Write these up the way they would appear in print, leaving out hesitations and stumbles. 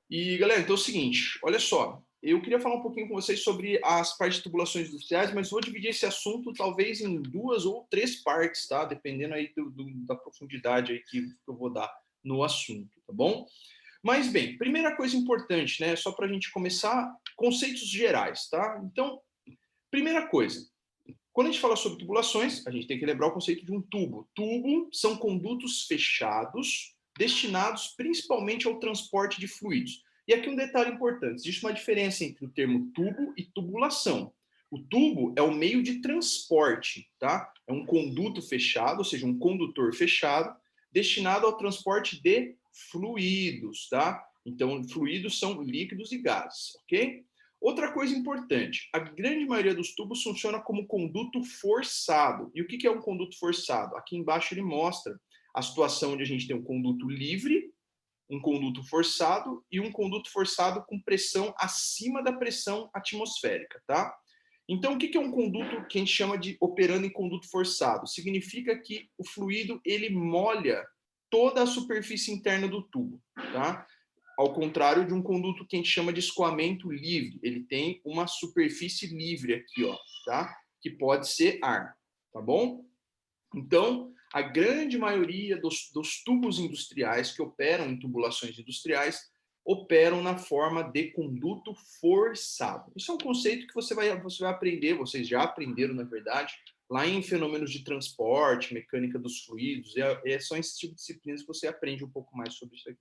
E, galera, então é o seguinte, olha só, eu queria falar um pouquinho com vocês sobre as partes de tubulações industriais, mas vou dividir esse assunto talvez em duas ou três partes, tá? Dependendo aí da profundidade aí que eu vou dar no assunto, tá bom? Mas, bem, primeira coisa importante, né? Só para a gente começar, conceitos gerais, tá? Então, primeira coisa, quando a gente fala sobre tubulações, a gente tem que lembrar o conceito de um tubo. Tubo são condutos fechados, destinados principalmente ao transporte de fluidos. E aqui um detalhe importante: existe uma diferença entre o termo tubo e tubulação. O tubo é o meio de transporte, tá? É um conduto fechado, ou seja, um condutor fechado, destinado ao transporte de fluidos, tá? Então, fluidos são líquidos e gases, ok? Outra coisa importante, a grande maioria dos tubos funciona como conduto forçado. E o que é um conduto forçado? Aqui embaixo ele mostra a situação onde a gente tem um conduto livre, um conduto forçado e um conduto forçado com pressão acima da pressão atmosférica, tá? Então, o que é um conduto que a gente chama de operando em conduto forçado? Significa que o fluido ele molha toda a superfície interna do tubo, tá? Ao contrário de um conduto que a gente chama de escoamento livre. Ele tem uma superfície livre aqui, ó, tá? Que pode ser ar, tá bom? Então, a grande maioria dos tubos industriais que operam em tubulações industriais operam na forma de conduto forçado. Isso é um conceito que você vai aprender, vocês já aprenderam, na verdade, lá em fenômenos de transporte, mecânica dos fluidos, são esse tipo de disciplinas que você aprende um pouco mais sobre isso aqui.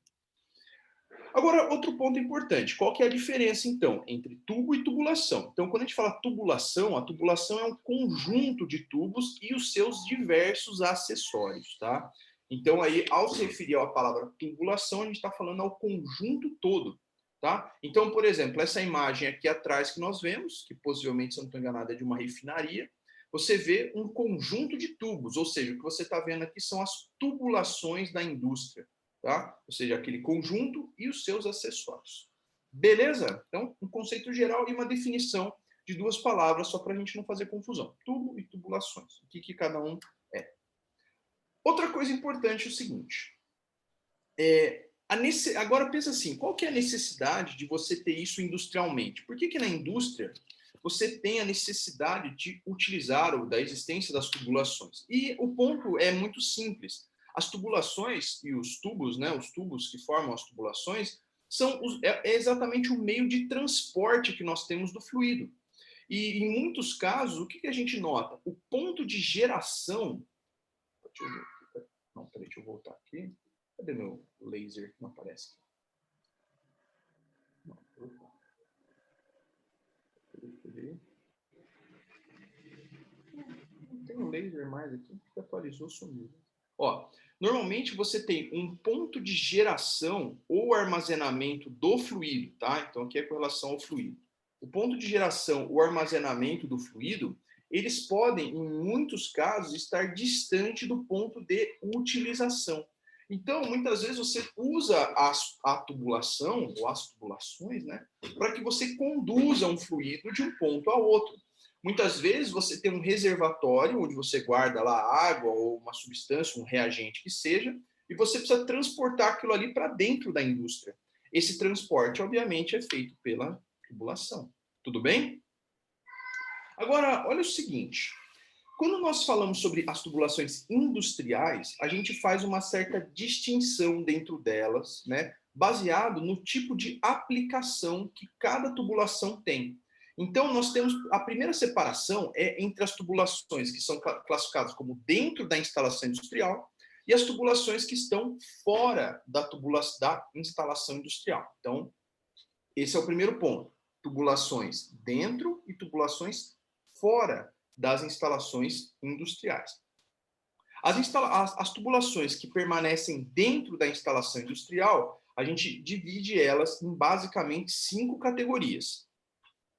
Agora, outro ponto importante, qual que é a diferença, então, entre tubo e tubulação? Então, quando a gente fala tubulação, a tubulação é um conjunto de tubos e os seus diversos acessórios, tá? Então, aí, ao se referir à palavra tubulação, a gente está falando ao conjunto todo, tá? Então, por exemplo, essa imagem aqui atrás que nós vemos, que possivelmente, se eu não estou enganado, é de uma refinaria, você vê um conjunto de tubos, ou seja, o que você está vendo aqui são as tubulações da indústria. Tá? Ou seja, aquele conjunto e os seus acessórios. Beleza? Então, um conceito geral e uma definição de duas palavras, só para a gente não fazer confusão. Tubo e tubulações. O que cada um é. Outra coisa importante é o seguinte. Agora pensa assim, qual que é a necessidade de você ter isso industrialmente? Por que na indústria você tem a necessidade de utilizar ou da existência das tubulações? E o ponto é muito simples. As tubulações e os tubos, né, os tubos que formam as tubulações, é exatamente o meio de transporte que nós temos do fluido. E em muitos casos, o que a gente nota? O ponto de geração. Deixa eu ver. Não, peraí, deixa eu voltar aqui. Cadê meu laser? Não aparece aqui. Não, não tem um laser mais aqui, que atualizou, sumiu. Ó, normalmente você tem um ponto de geração ou armazenamento do fluido, tá? Então aqui é com relação ao fluido. O ponto de geração ou armazenamento do fluido, eles podem, em muitos casos, estar distante do ponto de utilização. Então, muitas vezes você usa a tubulação, ou as tubulações, né, para que você conduza um fluido de um ponto a outro. Muitas vezes você tem um reservatório onde você guarda lá água ou uma substância, um reagente que seja, e você precisa transportar aquilo ali para dentro da indústria. Esse transporte, obviamente, é feito pela tubulação. Tudo bem? Agora, olha o seguinte. Quando nós falamos sobre as tubulações industriais, a gente faz uma certa distinção dentro delas, né, baseado no tipo de aplicação que cada tubulação tem. Então, nós temos a primeira separação é entre as tubulações que são classificadas como dentro da instalação industrial e as tubulações que estão fora da instalação industrial. Então, esse é o primeiro ponto. Tubulações dentro e tubulações fora das instalações industriais. As tubulações que permanecem dentro da instalação industrial, a gente divide elas em basicamente 5 categorias,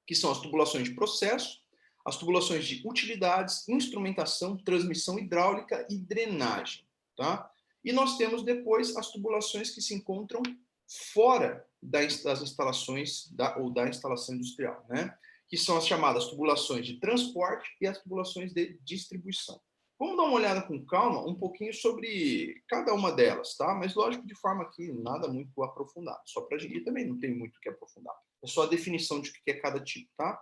que são as tubulações de processo, as tubulações de utilidades, instrumentação, transmissão hidráulica e drenagem. Tá? E nós temos depois as tubulações que se encontram fora das instalações ou da instalação industrial, né? Que são as chamadas tubulações de transporte e as tubulações de distribuição. Vamos dar uma olhada com calma um pouquinho sobre cada uma delas, tá? Mas lógico, de forma que nada muito aprofundado. Só para a gente também não tem muito o que aprofundar. É só a definição de o que é cada tipo, tá?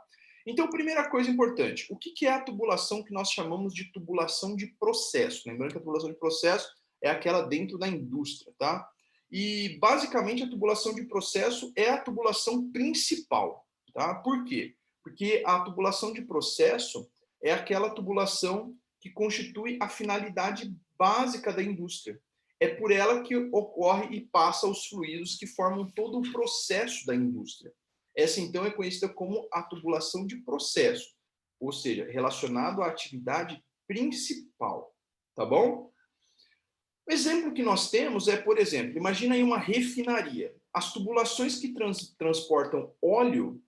Então, primeira coisa importante, o que é a tubulação que nós chamamos de tubulação de processo? Lembrando que a tubulação de processo é aquela dentro da indústria, tá? E, basicamente, a tubulação de processo é a tubulação principal, tá? Por quê? Porque a tubulação de processo é aquela tubulação que constitui a finalidade básica da indústria. É por ela que ocorre e passa os fluidos que formam todo o processo da indústria. Essa, então, é conhecida como a tubulação de processo, ou seja, relacionado à atividade principal, tá bom? O exemplo que nós temos é, por exemplo, imagina aí uma refinaria. As tubulações que transportam óleo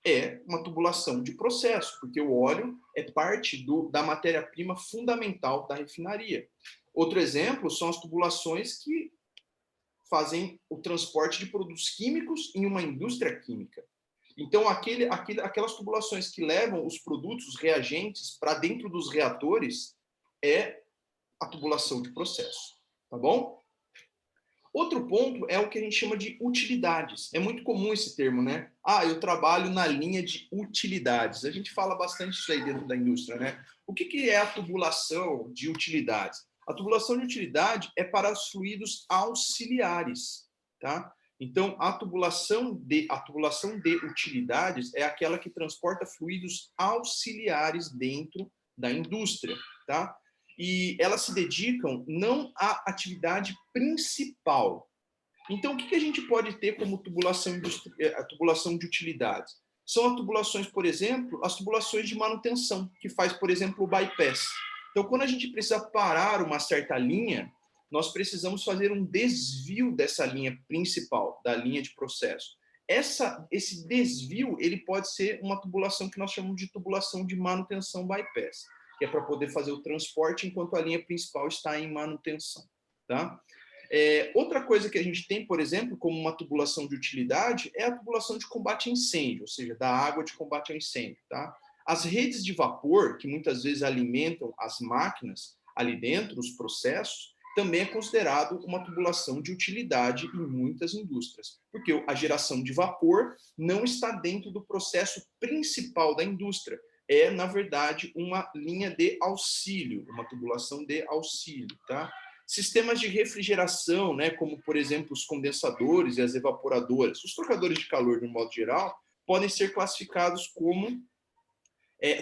é uma tubulação de processo, porque o óleo é parte da matéria-prima fundamental da refinaria. Outro exemplo são as tubulações que fazem o transporte de produtos químicos em uma indústria química. Então, aquelas tubulações que levam os produtos, os reagentes, para dentro dos reatores, é a tubulação de processo. Tá bom? Outro ponto é o que a gente chama de utilidades. É muito comum esse termo, né? Ah, eu trabalho na linha de utilidades. A gente fala bastante isso aí dentro da indústria, né? O que é a tubulação de utilidades? A tubulação de utilidade é para os fluidos auxiliares, tá? Então, a tubulação de utilidades é aquela que transporta fluidos auxiliares dentro da indústria, tá? E elas se dedicam não à atividade principal. Então, o que a gente pode ter como a tubulação de utilidades? São as tubulações, por exemplo, as tubulações de manutenção, que faz, por exemplo, o bypass. Então, quando a gente precisa parar uma certa linha, nós precisamos fazer um desvio dessa linha principal, da linha de processo. Esse desvio, ele pode ser uma tubulação que nós chamamos de tubulação de manutenção bypass, que é para poder fazer o transporte enquanto a linha principal está em manutenção, tá? Outra coisa que a gente tem, por exemplo, como uma tubulação de utilidade, é a tubulação de combate a incêndio, ou seja, da água de combate ao incêndio, tá? As redes de vapor, que muitas vezes alimentam as máquinas ali dentro, os processos, também é considerado uma tubulação de utilidade em muitas indústrias, porque a geração de vapor não está dentro do processo principal da indústria, é, na verdade, uma linha de auxílio, uma tubulação de auxílio, tá? Sistemas de refrigeração, né, como, por exemplo, os condensadores e as evaporadoras, os trocadores de calor, de um modo geral, podem ser classificados como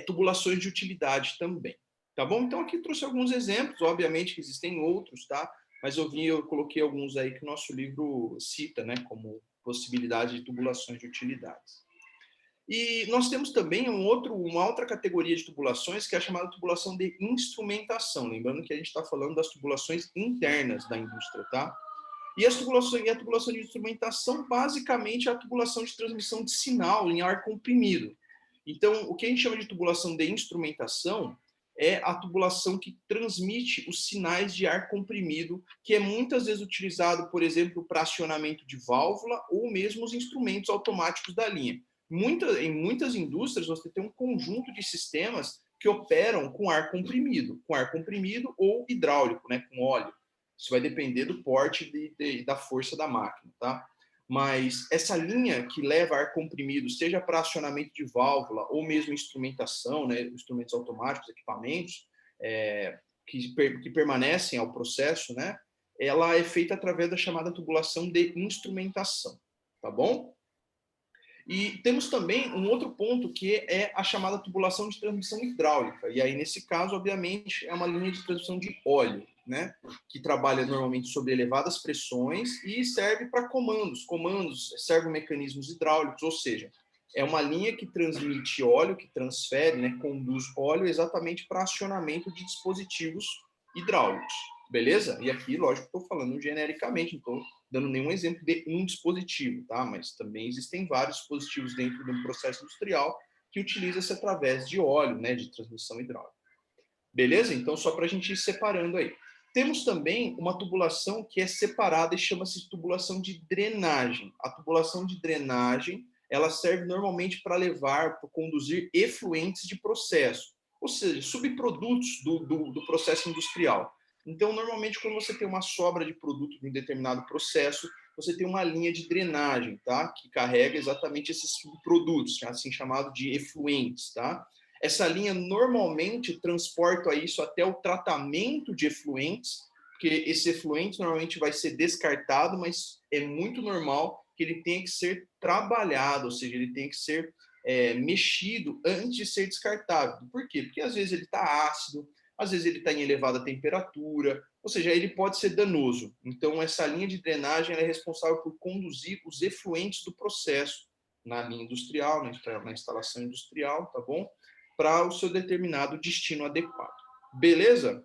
tubulações de utilidade também, tá bom? Então, aqui trouxe alguns exemplos, obviamente que existem outros, tá? Mas eu coloquei alguns aí que o nosso livro cita, né, como possibilidade de tubulações de utilidades. E nós temos também uma outra categoria de tubulações, que é a chamada tubulação de instrumentação. Lembrando que a gente está falando das tubulações internas da indústria, tá? E a tubulação de instrumentação, basicamente, é a tubulação de transmissão de sinal em ar comprimido. Então, o que a gente chama de tubulação de instrumentação é a tubulação que transmite os sinais de ar comprimido, que é muitas vezes utilizado, por exemplo, para acionamento de válvula ou mesmo os instrumentos automáticos da linha. Em muitas indústrias, você tem um conjunto de sistemas que operam com ar comprimido ou hidráulico, né, com óleo. Isso vai depender do porte da força da máquina, tá? Mas essa linha que leva ar comprimido, seja para acionamento de válvula ou mesmo instrumentação, né, instrumentos automáticos, equipamentos, que permanecem ao processo, né, ela é feita através da chamada tubulação de instrumentação, tá bom? E temos também um outro ponto que é a chamada tubulação de transmissão hidráulica. E aí, nesse caso, obviamente, é uma linha de transmissão de óleo, né? Que trabalha normalmente sob elevadas pressões e serve para comandos. Comandos servem mecanismos hidráulicos, ou seja, é uma linha que transmite óleo, que transfere, né, conduz óleo exatamente para acionamento de dispositivos hidráulicos. Beleza? E aqui, lógico, estou falando genericamente, então dando nenhum exemplo de um dispositivo, tá? Mas também existem vários dispositivos dentro de um processo industrial que utiliza-se através de óleo, né, de transmissão hidráulica. Beleza? Então, só para a gente ir separando aí. Temos também uma tubulação que é separada e chama-se tubulação de drenagem. A tubulação de drenagem, ela serve normalmente para conduzir efluentes de processo, ou seja, subprodutos do processo industrial. Então, normalmente, quando você tem uma sobra de produto de um determinado processo, você tem uma linha de drenagem, tá? Que carrega exatamente esses subprodutos, assim chamado de efluentes, tá? Essa linha normalmente transporta isso até o tratamento de efluentes, porque esse efluente normalmente vai ser descartado, mas é muito normal que ele tenha que ser trabalhado, ou seja, ele tem que ser mexido antes de ser descartado. Por quê? Porque às vezes ele está ácido, às vezes ele está em elevada temperatura, ou seja, ele pode ser danoso. Então, essa linha de drenagem é responsável por conduzir os efluentes do processo na linha industrial, na instalação industrial, tá bom? Para o seu determinado destino adequado. Beleza?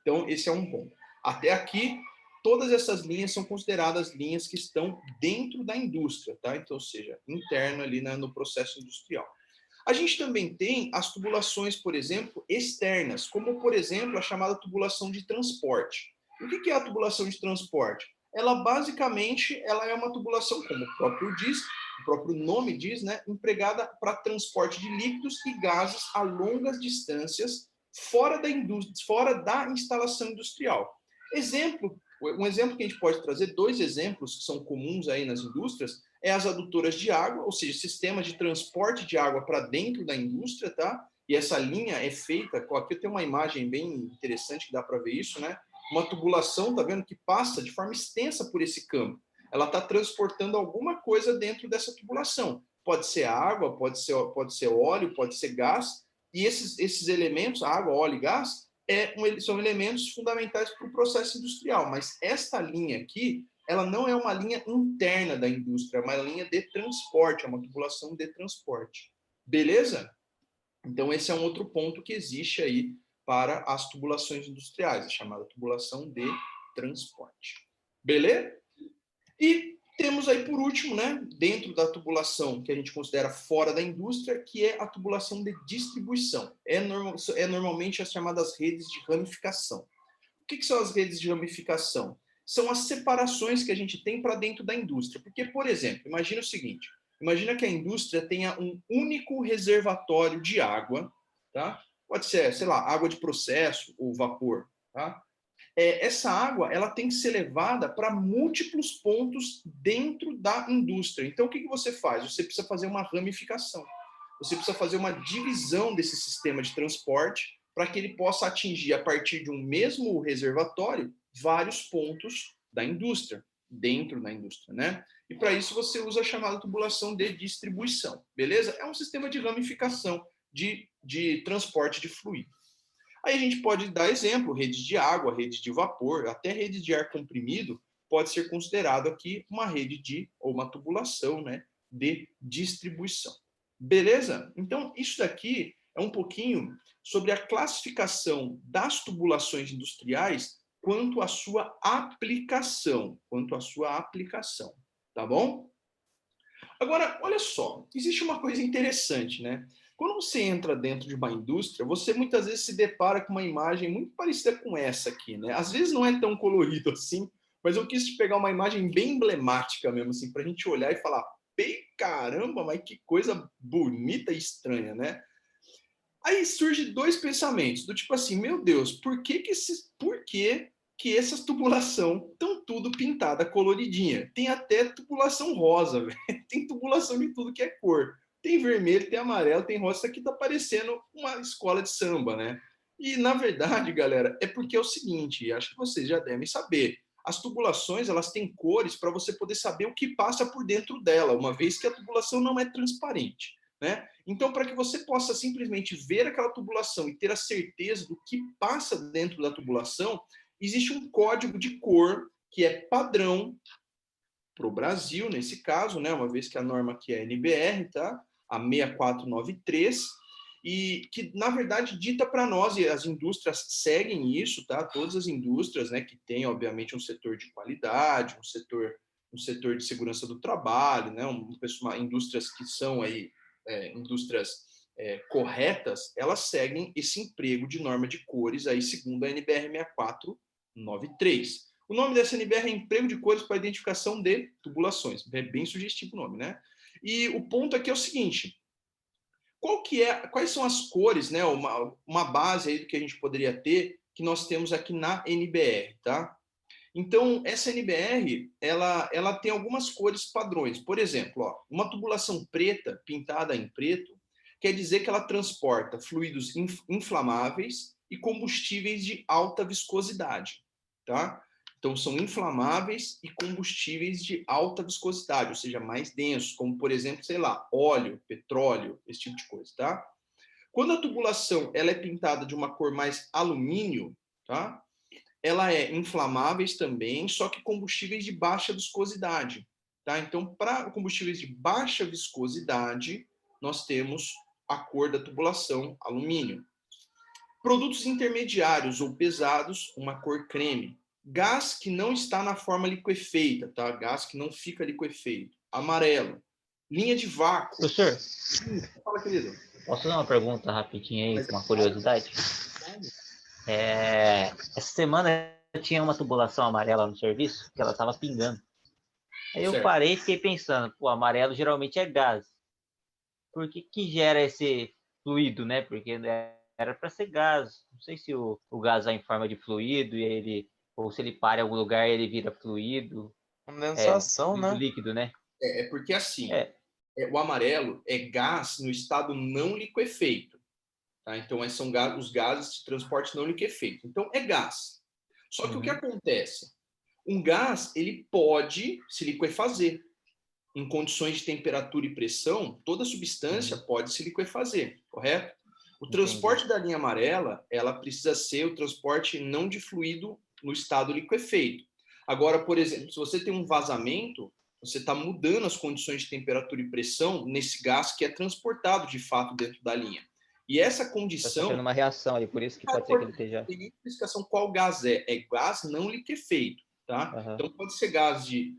Então, esse é um ponto. Até aqui, todas essas linhas são consideradas linhas que estão dentro da indústria, tá? Então, ou seja, interno ali no processo industrial. A gente também tem as tubulações, por exemplo, externas, como, por exemplo, a chamada tubulação de transporte. O que é a tubulação de transporte? Ela, basicamente, ela é uma tubulação, como o próprio nome diz, né, empregada para transporte de líquidos e gases a longas distâncias fora da indústria, fora da instalação industrial. Um exemplo que a gente pode trazer, dois exemplos que são comuns aí nas indústrias, é as adutoras de água, ou seja, sistemas de transporte de água para dentro da indústria, tá? E essa linha é feita, aqui tem uma imagem bem interessante que dá para ver isso, né? Uma tubulação, tá vendo, que passa de forma extensa por esse campo. Ela está transportando alguma coisa dentro dessa tubulação. Pode ser água, pode ser óleo, pode ser gás, e esses elementos, água, óleo e gás, são elementos fundamentais para o processo industrial, mas esta linha aqui, ela não é uma linha interna da indústria, é uma linha de transporte, é uma tubulação de transporte. Beleza? Então, esse é um outro ponto que existe aí para as tubulações industriais, a chamada tubulação de transporte. Beleza? E temos aí, por último, né, dentro da tubulação que a gente considera fora da indústria, que é a tubulação de distribuição. Normalmente as chamadas redes de ramificação. O que são as redes de ramificação? São as separações que a gente tem para dentro da indústria. Porque, por exemplo, imagina o seguinte, imagina que a indústria tenha um único reservatório de água, tá? Pode ser, sei lá, água de processo ou vapor, tá? Essa água ela tem que ser levada para múltiplos pontos dentro da indústria. Então, o que você faz? Você precisa fazer uma ramificação. Você precisa fazer uma divisão desse sistema de transporte para que ele possa atingir, a partir de um mesmo reservatório, vários pontos da indústria, dentro da indústria, né? E para isso você usa a chamada tubulação de distribuição, beleza? É um sistema de ramificação de transporte de fluido. Aí a gente pode dar exemplo, redes de água, redes de vapor, até redes de ar comprimido pode ser considerado aqui uma rede ou uma tubulação, né, de distribuição. Beleza? Então, isso daqui é um pouquinho sobre a classificação das tubulações industriais quanto à sua aplicação, tá bom? Agora, olha só, existe uma coisa interessante, né? Quando você entra dentro de uma indústria, você muitas vezes se depara com uma imagem muito parecida com essa aqui, né? Às vezes não é tão colorido assim, mas eu quis pegar uma imagem bem emblemática mesmo, assim, para a gente olhar e falar, caramba, mas que coisa bonita e estranha, né? Aí surge dois pensamentos, do tipo assim, meu Deus, por que essas tubulação estão tudo pintada coloridinha? Tem até tubulação rosa, véio. Tem tubulação de tudo que é cor. Tem vermelho, tem amarelo, tem rosa. Isso aqui tá parecendo uma escola de samba, né? E, na verdade, galera, é porque é o seguinte, acho que vocês já devem saber. As tubulações, elas têm cores para você poder saber o que passa por dentro dela, uma vez que a tubulação não é transparente, né? Então, para que você possa simplesmente ver aquela tubulação e ter a certeza do que passa dentro da tubulação, existe um código de cor que é padrão para o Brasil, nesse caso, né, uma vez que a norma aqui é NBR, tá? A 6493, e que, na verdade, dita para nós, e as indústrias seguem isso, tá? Todas as indústrias, né, que têm, obviamente, um setor de qualidade, um setor de segurança do trabalho, né, indústrias que são aí, indústrias corretas, elas seguem esse emprego de norma de cores aí, segundo a NBR 6493. O nome dessa NBR é Emprego de Cores para Identificação de Tubulações. É bem sugestivo o nome, né? E o ponto aqui é o seguinte, Quais são as cores, né? Uma base aí do que a gente poderia ter, que nós temos aqui na NBR, tá? Então, essa NBR, ela tem algumas cores padrões. Por exemplo, ó, uma tubulação preta, pintada em preto, quer dizer que ela transporta fluidos inflamáveis e combustíveis de alta viscosidade, tá? Então, são inflamáveis e combustíveis de alta viscosidade, ou seja, mais densos, como, por exemplo, sei lá, óleo, petróleo, esse tipo de coisa, tá? Quando a tubulação ela é pintada de uma cor mais alumínio, tá? Ela é inflamáveis também, só que combustíveis de baixa viscosidade, tá? Então, para combustíveis de baixa viscosidade, nós temos a cor da tubulação alumínio. Produtos intermediários ou pesados, uma cor creme. Gás que não está na forma liquefeita, tá? Gás que não fica liquefeito. Amarelo. Linha de vácuo. Professor, Fala, querido. posso fazer uma pergunta rapidinha aí, Mas com uma curiosidade? Essa semana tinha uma tubulação amarela no serviço, que ela estava pingando. Aí eu certo. parei e fiquei pensando, pô, amarelo geralmente é gás. Por que gera esse fluido, né? Porque era para ser gás. Não sei se o gás vai em forma de fluido e ele, ou se ele para em algum lugar e ele vira fluido. Condensação, Fluido né? líquido, né? É porque assim, É. o amarelo é gás no estado não liquefeito. Tá? Então, são os gases de transporte não liquefeito. Então, é gás. Só que o que acontece? Um gás, ele pode se liquefazer. Em condições de temperatura e pressão, toda substância pode se liquefazer, correto? O transporte da linha amarela, ela precisa ser o transporte não de fluido no estado liquefeito. Agora, por exemplo, se você tem um vazamento, você está mudando as condições de temperatura e pressão nesse gás que é transportado de fato dentro da linha. E essa Está condição sofrendo uma reação ali, por isso que pode ser que ele esteja... tem explicação qual gás é. É gás não liquefeito, tá? Então pode ser gás de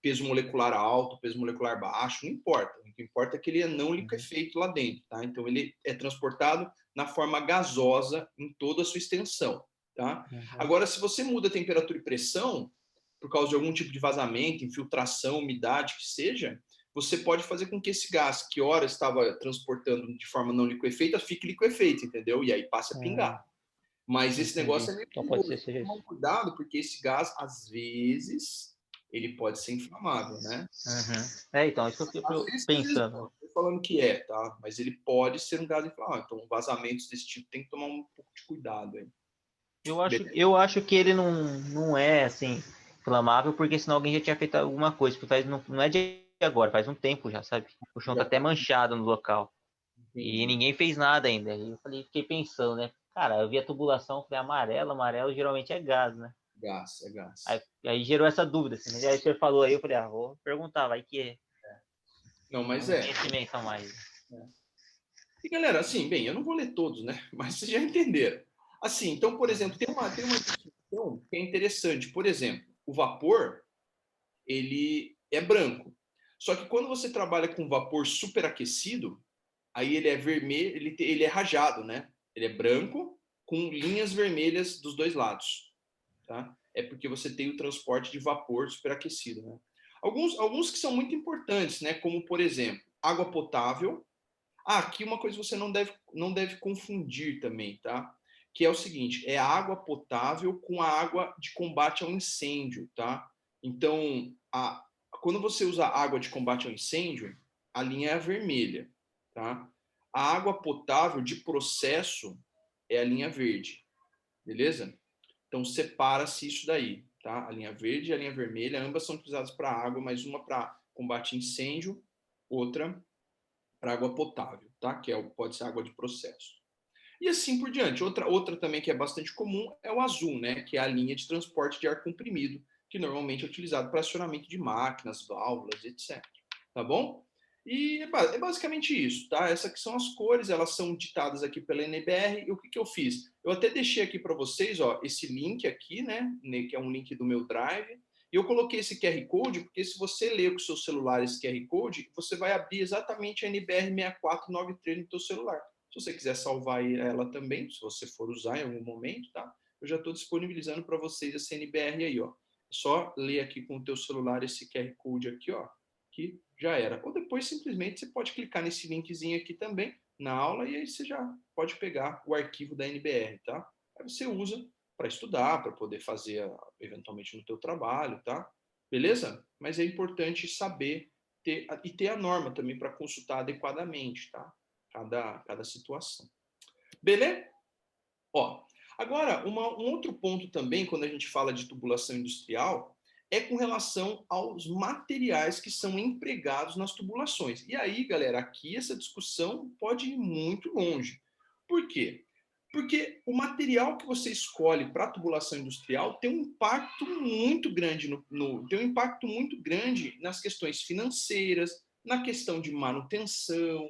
peso molecular alto, peso molecular baixo, não importa. O que importa é que ele é não liquefeito lá dentro, tá? Então ele é transportado na forma gasosa em toda a sua extensão, tá? Agora, se você muda a temperatura e pressão, por causa de algum tipo de vazamento, infiltração, umidade, que seja, você pode fazer com que esse gás, que ora estava transportando de forma não liquefeita, fique liquefeito, entendeu? E aí passe a pingar. Mas esse negócio é meio Então pode perigoso. ser Tomar cuidado, porque esse gás, às vezes, ele pode ser inflamável, né? Então, isso que eu fico pensando. Não estou falando que é, tá? Mas ele pode ser um gás inflamável. Então, vazamentos desse tipo tem que tomar um pouco de cuidado aí. Eu acho que ele não é, assim, inflamável, porque senão alguém já tinha feito alguma coisa. Porque não é de agora, faz um tempo já, sabe? O chão tá até manchado no local. E ninguém fez nada ainda. E eu fiquei pensando, né? Cara, eu vi a tubulação, falei, amarelo geralmente é gás, né? Gás, é gás. Aí gerou essa dúvida, assim, né? Aí você falou aí, eu falei, vou perguntar, vai que é. Não, mas Não tem dimensão mais. E galera, assim, bem, eu não vou ler todos, né? Mas vocês já entenderam. Assim, então, por exemplo, tem uma distinção que é interessante. Por exemplo, o vapor, ele é branco. Só que quando você trabalha com vapor superaquecido, aí ele é vermelho, ele é rajado, né? Ele é branco com linhas vermelhas dos dois lados, tá? É porque você tem o transporte de vapor superaquecido, né? Alguns que são muito importantes, né? Como, por exemplo, água potável. Aqui uma coisa que você não deve confundir também, tá? Que é o seguinte, é a água potável com a água de combate ao incêndio, tá? Então, quando você usa água de combate ao incêndio, a linha é vermelha, tá? A água potável de processo é a linha verde, beleza? Então, separa-se isso daí, tá? A linha verde e a linha vermelha, ambas são utilizadas para água, mas uma para combate a incêndio, outra para água potável, tá? Que pode ser água de processo. E assim por diante. Outra também que é bastante comum é o azul, né? Que é a linha de transporte de ar comprimido, que normalmente é utilizado para acionamento de máquinas, válvulas, etc. Tá bom? E é basicamente isso, tá? Essas que são as cores, elas são ditadas aqui pela NBR. E o que eu fiz? Eu até deixei aqui para vocês, ó, esse link aqui, né? Que é um link do meu Drive. E eu coloquei esse QR Code, porque se você ler com o seu celular esse QR Code, você vai abrir exatamente a NBR 6493 no seu celular. Se você quiser salvar ela também, se você for usar em algum momento, tá? Eu já estou disponibilizando para vocês essa NBR aí, ó. É só ler aqui com o teu celular esse QR Code aqui, ó, que já era. Ou depois, simplesmente, você pode clicar nesse linkzinho aqui também, na aula, e aí você já pode pegar o arquivo da NBR, tá? Aí você usa para estudar, para poder fazer, eventualmente, no teu trabalho, tá? Beleza? Mas é importante saber e ter a norma também para consultar adequadamente, tá? Cada situação. Beleza? Ó, agora, um outro ponto também, quando a gente fala de tubulação industrial, é com relação aos materiais que são empregados nas tubulações. E aí, galera, aqui essa discussão pode ir muito longe. Por quê? Porque o material que você escolhe para a tubulação industrial tem um impacto muito grande tem um impacto muito grande nas questões financeiras, na questão de manutenção,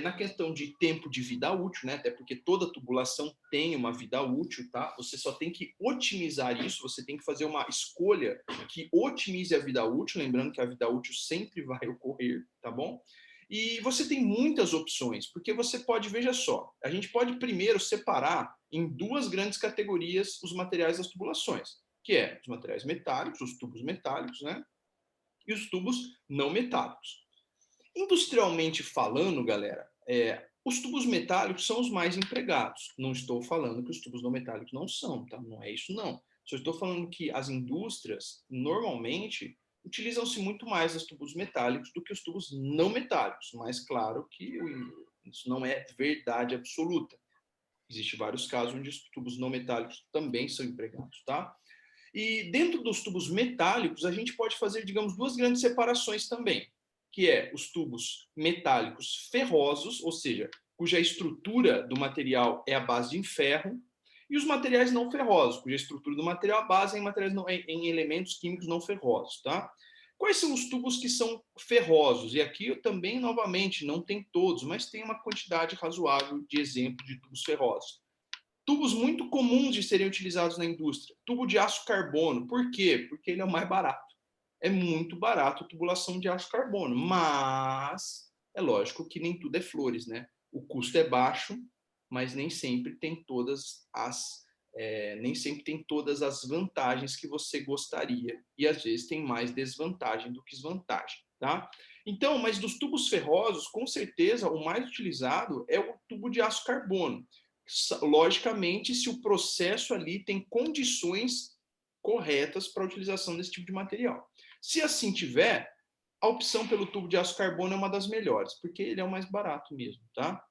na questão de tempo de vida útil, né? Até porque toda tubulação tem uma vida útil, tá? Você só tem que otimizar isso, você tem que fazer uma escolha que otimize a vida útil, lembrando que a vida útil sempre vai ocorrer, tá bom? E você tem muitas opções, porque você pode, veja só, a gente pode primeiro separar em duas grandes categorias os materiais das tubulações, que é os materiais metálicos, os tubos metálicos, né? E os tubos não metálicos. Industrialmente falando, galera, os tubos metálicos são os mais empregados. Não estou falando que os tubos não metálicos não são, tá? Não é isso, não. Só estou falando que as indústrias, normalmente, utilizam-se muito mais os tubos metálicos do que os tubos não metálicos. Mas, claro que isso não é verdade absoluta. Existem vários casos onde os tubos não metálicos também são empregados, tá? E dentro dos tubos metálicos, a gente pode fazer, digamos, duas grandes separações também, que é os tubos metálicos ferrosos, ou seja, cuja estrutura do material é a base de ferro, e os materiais não ferrosos, cuja estrutura do material é a base em elementos químicos não ferrosos, tá? Quais são os tubos que são ferrosos? E aqui eu também, novamente, não tem todos, mas tem uma quantidade razoável de exemplos de tubos ferrosos. Tubos muito comuns de serem utilizados na indústria. Tubo de aço carbono. Por quê? Porque ele é o mais barato. É muito barato a tubulação de aço carbono, mas é lógico que nem tudo é flores, né? O custo é baixo, mas nem sempre tem nem sempre tem todas as vantagens que você gostaria. E às vezes tem mais desvantagem do que vantagem, tá? Então, mas dos tubos ferrosos, com certeza o mais utilizado é o tubo de aço carbono. Logicamente, se o processo ali tem condições corretas para a utilização desse tipo de material. Se assim tiver, a opção pelo tubo de aço carbono é uma das melhores, porque ele é o mais barato mesmo, tá?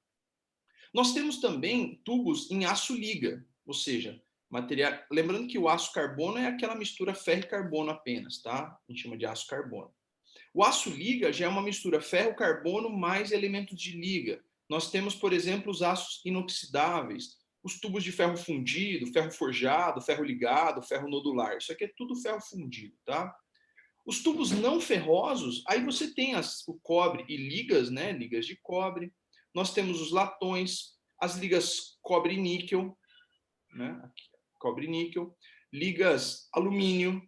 Nós temos também tubos em aço liga, ou seja, material. Lembrando que o aço carbono é aquela mistura ferro e carbono apenas, tá? A gente chama de aço carbono. O aço liga já é uma mistura ferro-carbono mais elementos de liga. Nós temos, por exemplo, os aços inoxidáveis, os tubos de ferro fundido, ferro forjado, ferro ligado, ferro nodular. Isso aqui é tudo ferro fundido, tá? Os tubos não ferrosos, aí você tem o cobre e ligas, né? Ligas de cobre. Nós temos os latões, as ligas cobre-níquel, né? Aqui, cobre-níquel, ligas alumínio,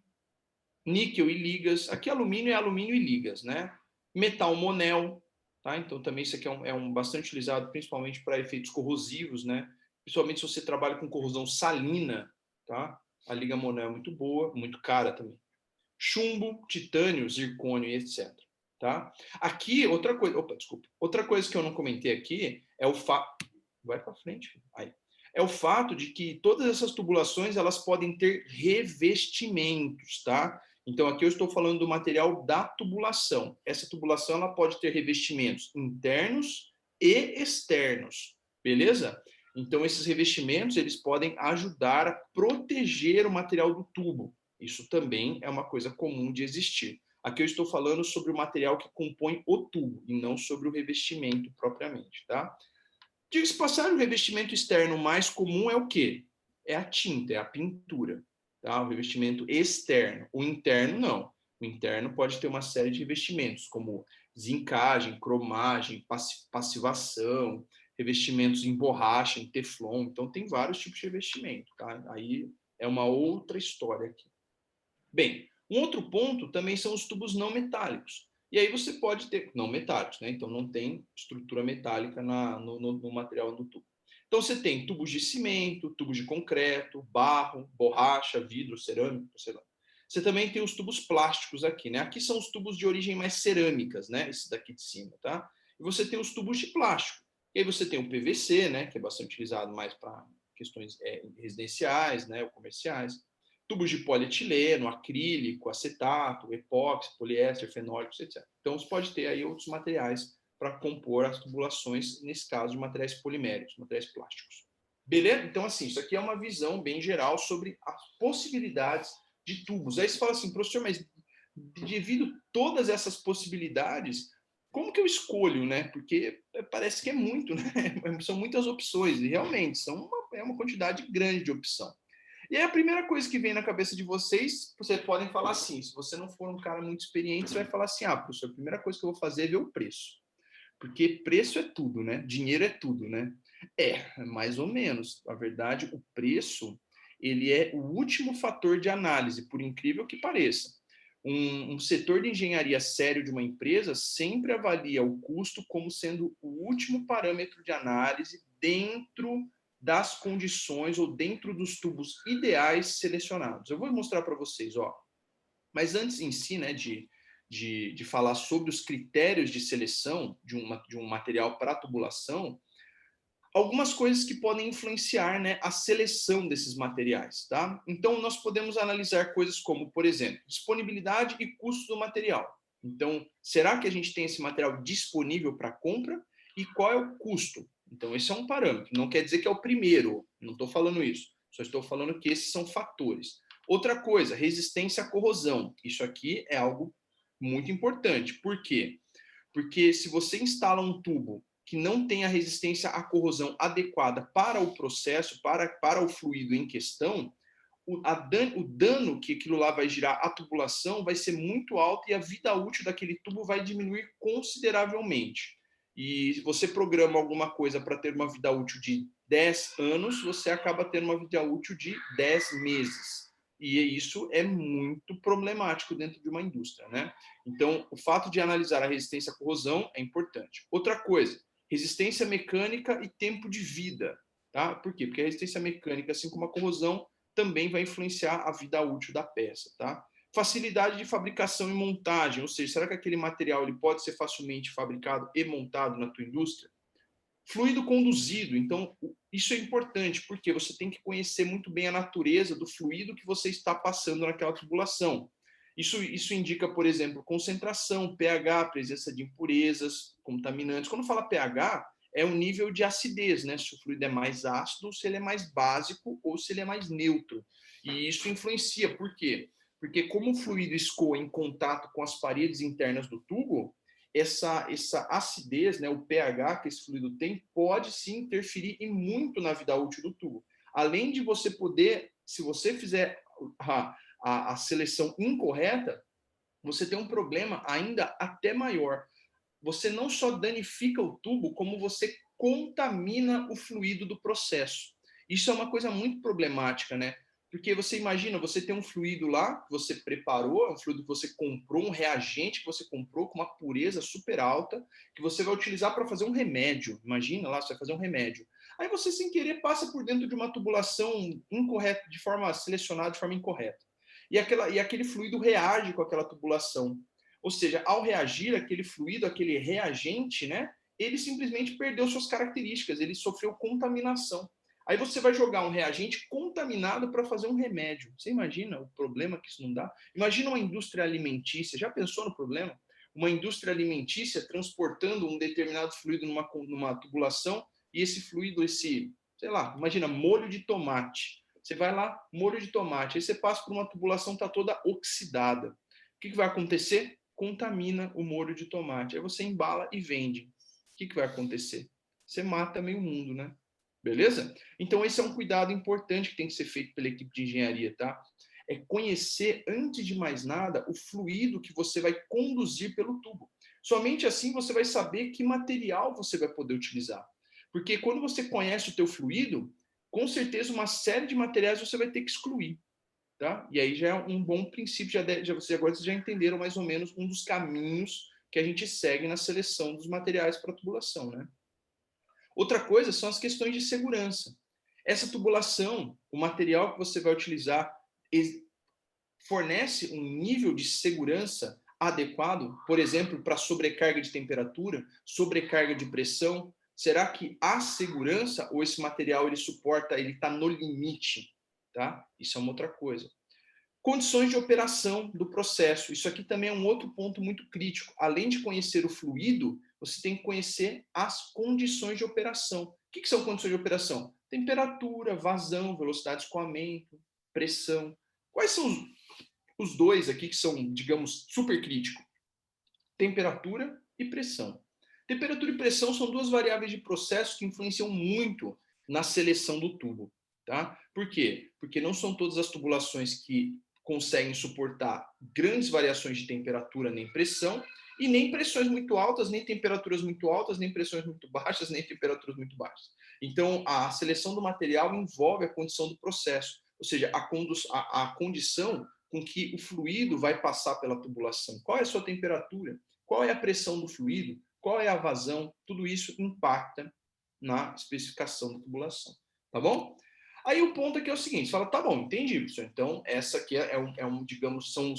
níquel e ligas. Aqui alumínio é alumínio e ligas, né? Metal monel, tá? Então também isso aqui é bastante utilizado, principalmente para efeitos corrosivos, né? Principalmente se você trabalha com corrosão salina, tá? A liga monel é muito boa, muito cara também. Chumbo, titânio, zircônio e etc. Tá? Aqui, outra coisa, desculpa. Outra coisa que eu não comentei aqui é o fato. Vai para frente. Aí. É o fato de que todas essas tubulações elas podem ter revestimentos, tá? Então aqui eu estou falando do material da tubulação. Essa tubulação ela pode ter revestimentos internos e externos, beleza? Então esses revestimentos eles podem ajudar a proteger o material do tubo. Isso também é uma coisa comum de existir. Aqui eu estou falando sobre o material que compõe o tubo e não sobre o revestimento propriamente, tá? Diga-se passagem, o revestimento externo mais comum é o quê? É a tinta, é a pintura, tá? O revestimento externo. O interno, não. O interno pode ter uma série de revestimentos, como zincagem, cromagem, passivação, revestimentos em borracha, em teflon. Então, tem vários tipos de revestimento, tá? Aí é uma outra história aqui. Bem, um outro ponto também são os tubos não metálicos. E aí você pode ter, não metálicos, né? Então não tem estrutura metálica no material do tubo. Então você tem tubos de cimento, tubos de concreto, barro, borracha, vidro, cerâmica, sei lá. Você também tem os tubos plásticos aqui, né? Aqui são os tubos de origem mais cerâmicas, né? Esse daqui de cima, tá? E você tem os tubos de plástico. E aí você tem o PVC, né? Que é bastante utilizado mais para questões residenciais, né? Ou comerciais. Tubos de polietileno, acrílico, acetato, epóxi, poliéster, fenólicos, etc. Então você pode ter aí outros materiais para compor as tubulações, nesse caso de materiais poliméricos, materiais plásticos. Beleza? Então, assim, isso aqui é uma visão bem geral sobre as possibilidades de tubos. Aí você fala assim, professor, mas devido a todas essas possibilidades, como que eu escolho, né? Porque parece que é muito, né? São muitas opções, e realmente é uma quantidade grande de opção. E aí a primeira coisa que vem na cabeça de vocês, vocês podem falar assim, se você não for um cara muito experiente, você vai falar assim, professor, a primeira coisa que eu vou fazer é ver o preço. Porque preço é tudo, né? Dinheiro é tudo, né? Mais ou menos. Na verdade, o preço, ele é o último fator de análise, por incrível que pareça. Um setor de engenharia sério de uma empresa sempre avalia o custo como sendo o último parâmetro de análise dentro das condições ou dentro dos tubos ideais selecionados. Eu vou mostrar para vocês, ó. Mas antes em si, né, de falar sobre os critérios de seleção de um material para tubulação, algumas coisas que podem influenciar, né, a seleção desses materiais, tá? Então, nós podemos analisar coisas como, por exemplo, disponibilidade e custo do material. Então, será que a gente tem esse material disponível para compra? E qual é o custo? Então, esse é um parâmetro. Não quer dizer que é o primeiro, não estou falando isso. Só estou falando que esses são fatores. Outra coisa, resistência à corrosão. Isso aqui é algo muito importante. Por quê? Porque se você instala um tubo que não tem a resistência à corrosão adequada para o processo, para o fluido em questão, o dano que aquilo lá vai gerar à tubulação vai ser muito alto e a vida útil daquele tubo vai diminuir consideravelmente. E se você programa alguma coisa para ter uma vida útil de 10 anos, você acaba tendo uma vida útil de 10 meses. E isso é muito problemático dentro de uma indústria, né? Então, o fato de analisar a resistência à corrosão é importante. Outra coisa, resistência mecânica e tempo de vida, tá? Por quê? Porque a resistência mecânica, assim como a corrosão, também vai influenciar a vida útil da peça, tá? Facilidade de fabricação e montagem, ou seja, será que aquele material ele pode ser facilmente fabricado e montado na tua indústria? Fluido conduzido, então isso é importante, porque você tem que conhecer muito bem a natureza do fluido que você está passando naquela tubulação. Isso indica, por exemplo, concentração, pH, presença de impurezas, contaminantes. Quando fala pH, é o nível de acidez, né? Se o fluido é mais ácido, se ele é mais básico ou se ele é mais neutro. E isso influencia, por quê? Porque como o fluido escoa em contato com as paredes internas do tubo, essa acidez, né, o pH que esse fluido tem, pode sim interferir e muito na vida útil do tubo. Além de você poder, se você fizer a seleção incorreta, você tem um problema ainda até maior. Você não só danifica o tubo, como você contamina o fluido do processo. Isso é uma coisa muito problemática, né? Porque você imagina, você tem um fluido lá que você preparou, um fluido que você comprou, um reagente que você comprou com uma pureza super alta, que você vai utilizar para fazer um remédio. Imagina lá, você vai fazer um remédio. Aí você, sem querer, passa por dentro de uma tubulação incorreta, de forma selecionada, de forma incorreta. E aquele fluido reage com aquela tubulação. Ou seja, ao reagir, aquele fluido, aquele reagente, né, ele simplesmente perdeu suas características, ele sofreu contaminação. Aí você vai jogar um reagente contaminado para fazer um remédio. Você imagina o problema que isso não dá? Imagina uma indústria alimentícia, já pensou no problema? Uma indústria alimentícia transportando um determinado fluido numa tubulação e esse fluido, sei lá, imagina molho de tomate. Você vai lá, molho de tomate, aí você passa por uma tubulação, está toda oxidada. O que vai acontecer? Contamina o molho de tomate. Aí você embala e vende. O que vai acontecer? Você mata meio mundo, né? Beleza? Então, esse é um cuidado importante que tem que ser feito pela equipe de engenharia, tá? É conhecer, antes de mais nada, o fluido que você vai conduzir pelo tubo. Somente assim você vai saber que material você vai poder utilizar. Porque quando você conhece o teu fluido, com certeza uma série de materiais você vai ter que excluir. Tá? E aí já é um bom princípio, agora vocês já entenderam mais ou menos um dos caminhos que a gente segue na seleção dos materiais para tubulação, né? Outra coisa são as questões de segurança. Essa tubulação, o material que você vai utilizar, fornece um nível de segurança adequado, por exemplo, para sobrecarga de temperatura, sobrecarga de pressão? Será que há segurança ou esse material ele suporta, ele está no limite? Tá? Isso é uma outra coisa. Condições de operação do processo. Isso aqui também é um outro ponto muito crítico. Além de conhecer o fluido, você tem que conhecer as condições de operação. O que são condições de operação? Temperatura, vazão, velocidade de escoamento, pressão. Quais são os dois aqui que são, digamos, super críticos? Temperatura e pressão. Temperatura e pressão são duas variáveis de processo que influenciam muito na seleção do tubo. Tá? Por quê? Porque não são todas as tubulações que conseguem suportar grandes variações de temperatura nem pressão, e nem pressões muito altas, nem temperaturas muito altas, nem pressões muito baixas, nem temperaturas muito baixas. Então, a seleção do material envolve a condição do processo, ou seja, a condição com que o fluido vai passar pela tubulação. Qual é a sua temperatura? Qual é a pressão do fluido? Qual é a vazão? Tudo isso impacta na especificação da tubulação. Tá bom? Aí o ponto aqui é o seguinte, você fala, tá bom, entendi, professor. Então, essa aqui digamos, são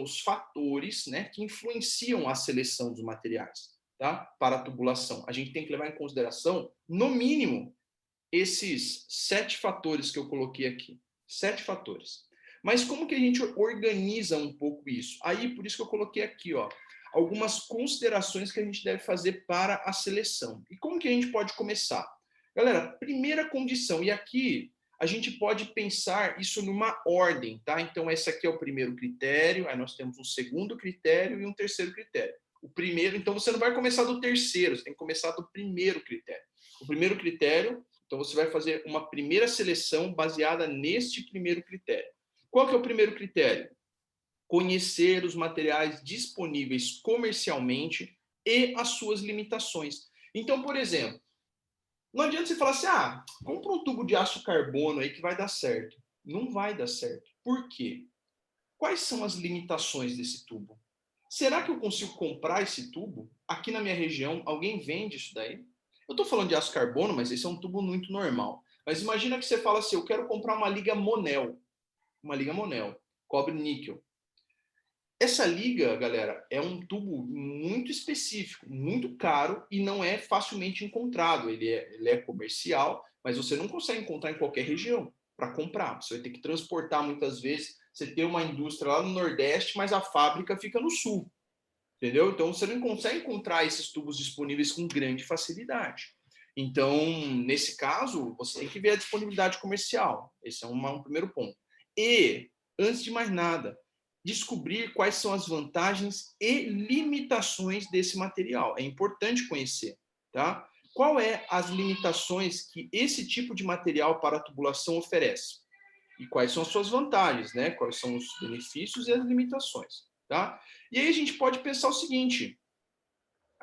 os fatores, né, que influenciam a seleção dos materiais, tá? Para a tubulação. A gente tem que levar em consideração, no mínimo, esses 7 fatores que eu coloquei aqui. 7 fatores. Mas como que a gente organiza um pouco isso? Aí, por isso que eu coloquei aqui, ó, algumas considerações que a gente deve fazer para a seleção. E como que a gente pode começar? Galera, primeira condição, e aqui a gente pode pensar isso numa ordem, tá? Então, esse aqui é o primeiro critério, aí nós temos um segundo critério e um terceiro critério. O primeiro, então você não vai começar do terceiro, você tem que começar do primeiro critério. O primeiro critério, então você vai fazer uma primeira seleção baseada neste primeiro critério. Qual que é o primeiro critério? Conhecer os materiais disponíveis comercialmente e as suas limitações. Então, por exemplo, não adianta você falar assim, compra um tubo de aço carbono aí que vai dar certo. Não vai dar certo. Por quê? Quais são as limitações desse tubo? Será que eu consigo comprar esse tubo? Aqui na minha região, alguém vende isso daí? Eu estou falando de aço carbono, mas esse é um tubo muito normal. Mas imagina que você fala assim, eu quero comprar uma liga Monel. Uma liga Monel, cobre níquel. Essa liga, galera, é um tubo muito específico, muito caro e não é facilmente encontrado. Ele é comercial, mas você não consegue encontrar em qualquer região para comprar. Você vai ter que transportar muitas vezes. Você tem uma indústria lá no Nordeste, mas a fábrica fica no Sul. Entendeu? Então, você não consegue encontrar esses tubos disponíveis com grande facilidade. Então, nesse caso, você tem que ver a disponibilidade comercial. Esse é um primeiro ponto. E, antes de mais nada, descobrir quais são as vantagens e limitações desse material. É importante conhecer, tá? Qual é as limitações que esse tipo de material para a tubulação oferece? E quais são as suas vantagens, né? Quais são os benefícios e as limitações, tá? E aí a gente pode pensar o seguinte,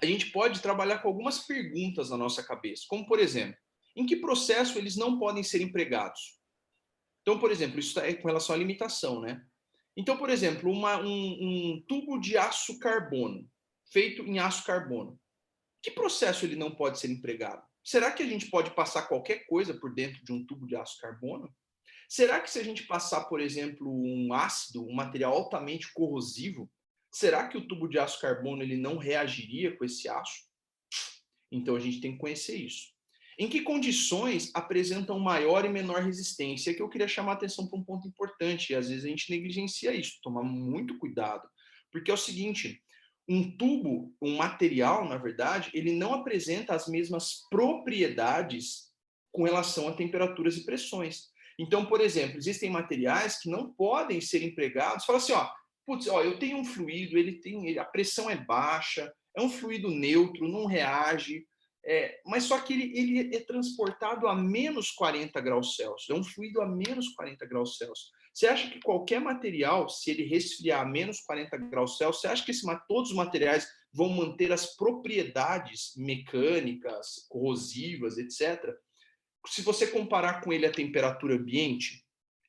a gente pode trabalhar com algumas perguntas na nossa cabeça, como por exemplo, em que processo eles não podem ser empregados? Então, por exemplo, isso é com relação à limitação, né? Então, por exemplo, um tubo de aço carbono, feito em aço carbono, que processo ele não pode ser empregado? Será que a gente pode passar qualquer coisa por dentro de um tubo de aço carbono? Será que se a gente passar, por exemplo, um ácido, um material altamente corrosivo, será que o tubo de aço carbono ele não reagiria com esse aço? Então a gente tem que conhecer isso. Em que condições apresentam maior e menor resistência? É que eu queria chamar a atenção para um ponto importante, e às vezes a gente negligencia isso, tomar muito cuidado. Porque é o seguinte, um tubo, um material, na verdade, ele não apresenta as mesmas propriedades com relação a temperaturas e pressões. Então, por exemplo, existem materiais que não podem ser empregados. Fala assim, putz, eu tenho um fluido, a pressão é baixa, é um fluido neutro, não reage, mas só que ele é transportado a menos 40 graus Celsius, é um fluido a menos 40 graus Celsius. Você acha que qualquer material, se ele resfriar a menos 40 graus Celsius, você acha que todos os materiais vão manter as propriedades mecânicas, corrosivas, etc.? Se você comparar com ele a temperatura ambiente,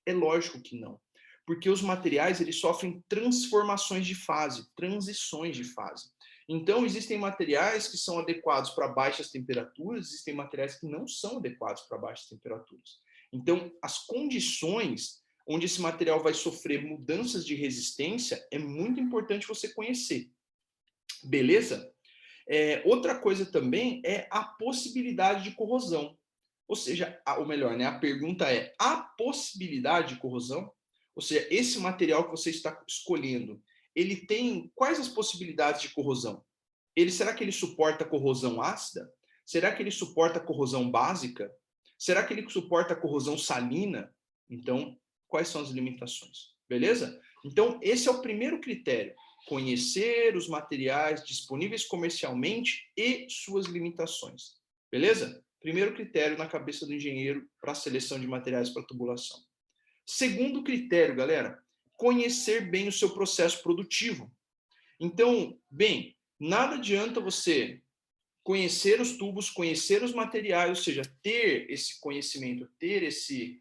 é lógico que não. Porque os materiais eles sofrem transformações de fase, transições de fase. Então, existem materiais que são adequados para baixas temperaturas, existem materiais que não são adequados para baixas temperaturas. Então, as condições, onde esse material vai sofrer mudanças de resistência, é muito importante você conhecer. Beleza? Outra coisa também é a possibilidade de corrosão. Ou seja, ou melhor, né, a pergunta é, há possibilidade de corrosão? Ou seja, esse material que você está escolhendo, ele tem quais as possibilidades de corrosão? Será que ele suporta corrosão ácida? Será que ele suporta corrosão básica? Será que ele suporta corrosão salina? Então, quais são as limitações? Beleza? Então, esse é o primeiro critério. Conhecer os materiais disponíveis comercialmente e suas limitações. Beleza? Primeiro critério na cabeça do engenheiro para a seleção de materiais para tubulação. Segundo critério, galera, conhecer bem o seu processo produtivo. Então, bem, nada adianta você conhecer os tubos, conhecer os materiais, ou seja, ter esse conhecimento, ter esse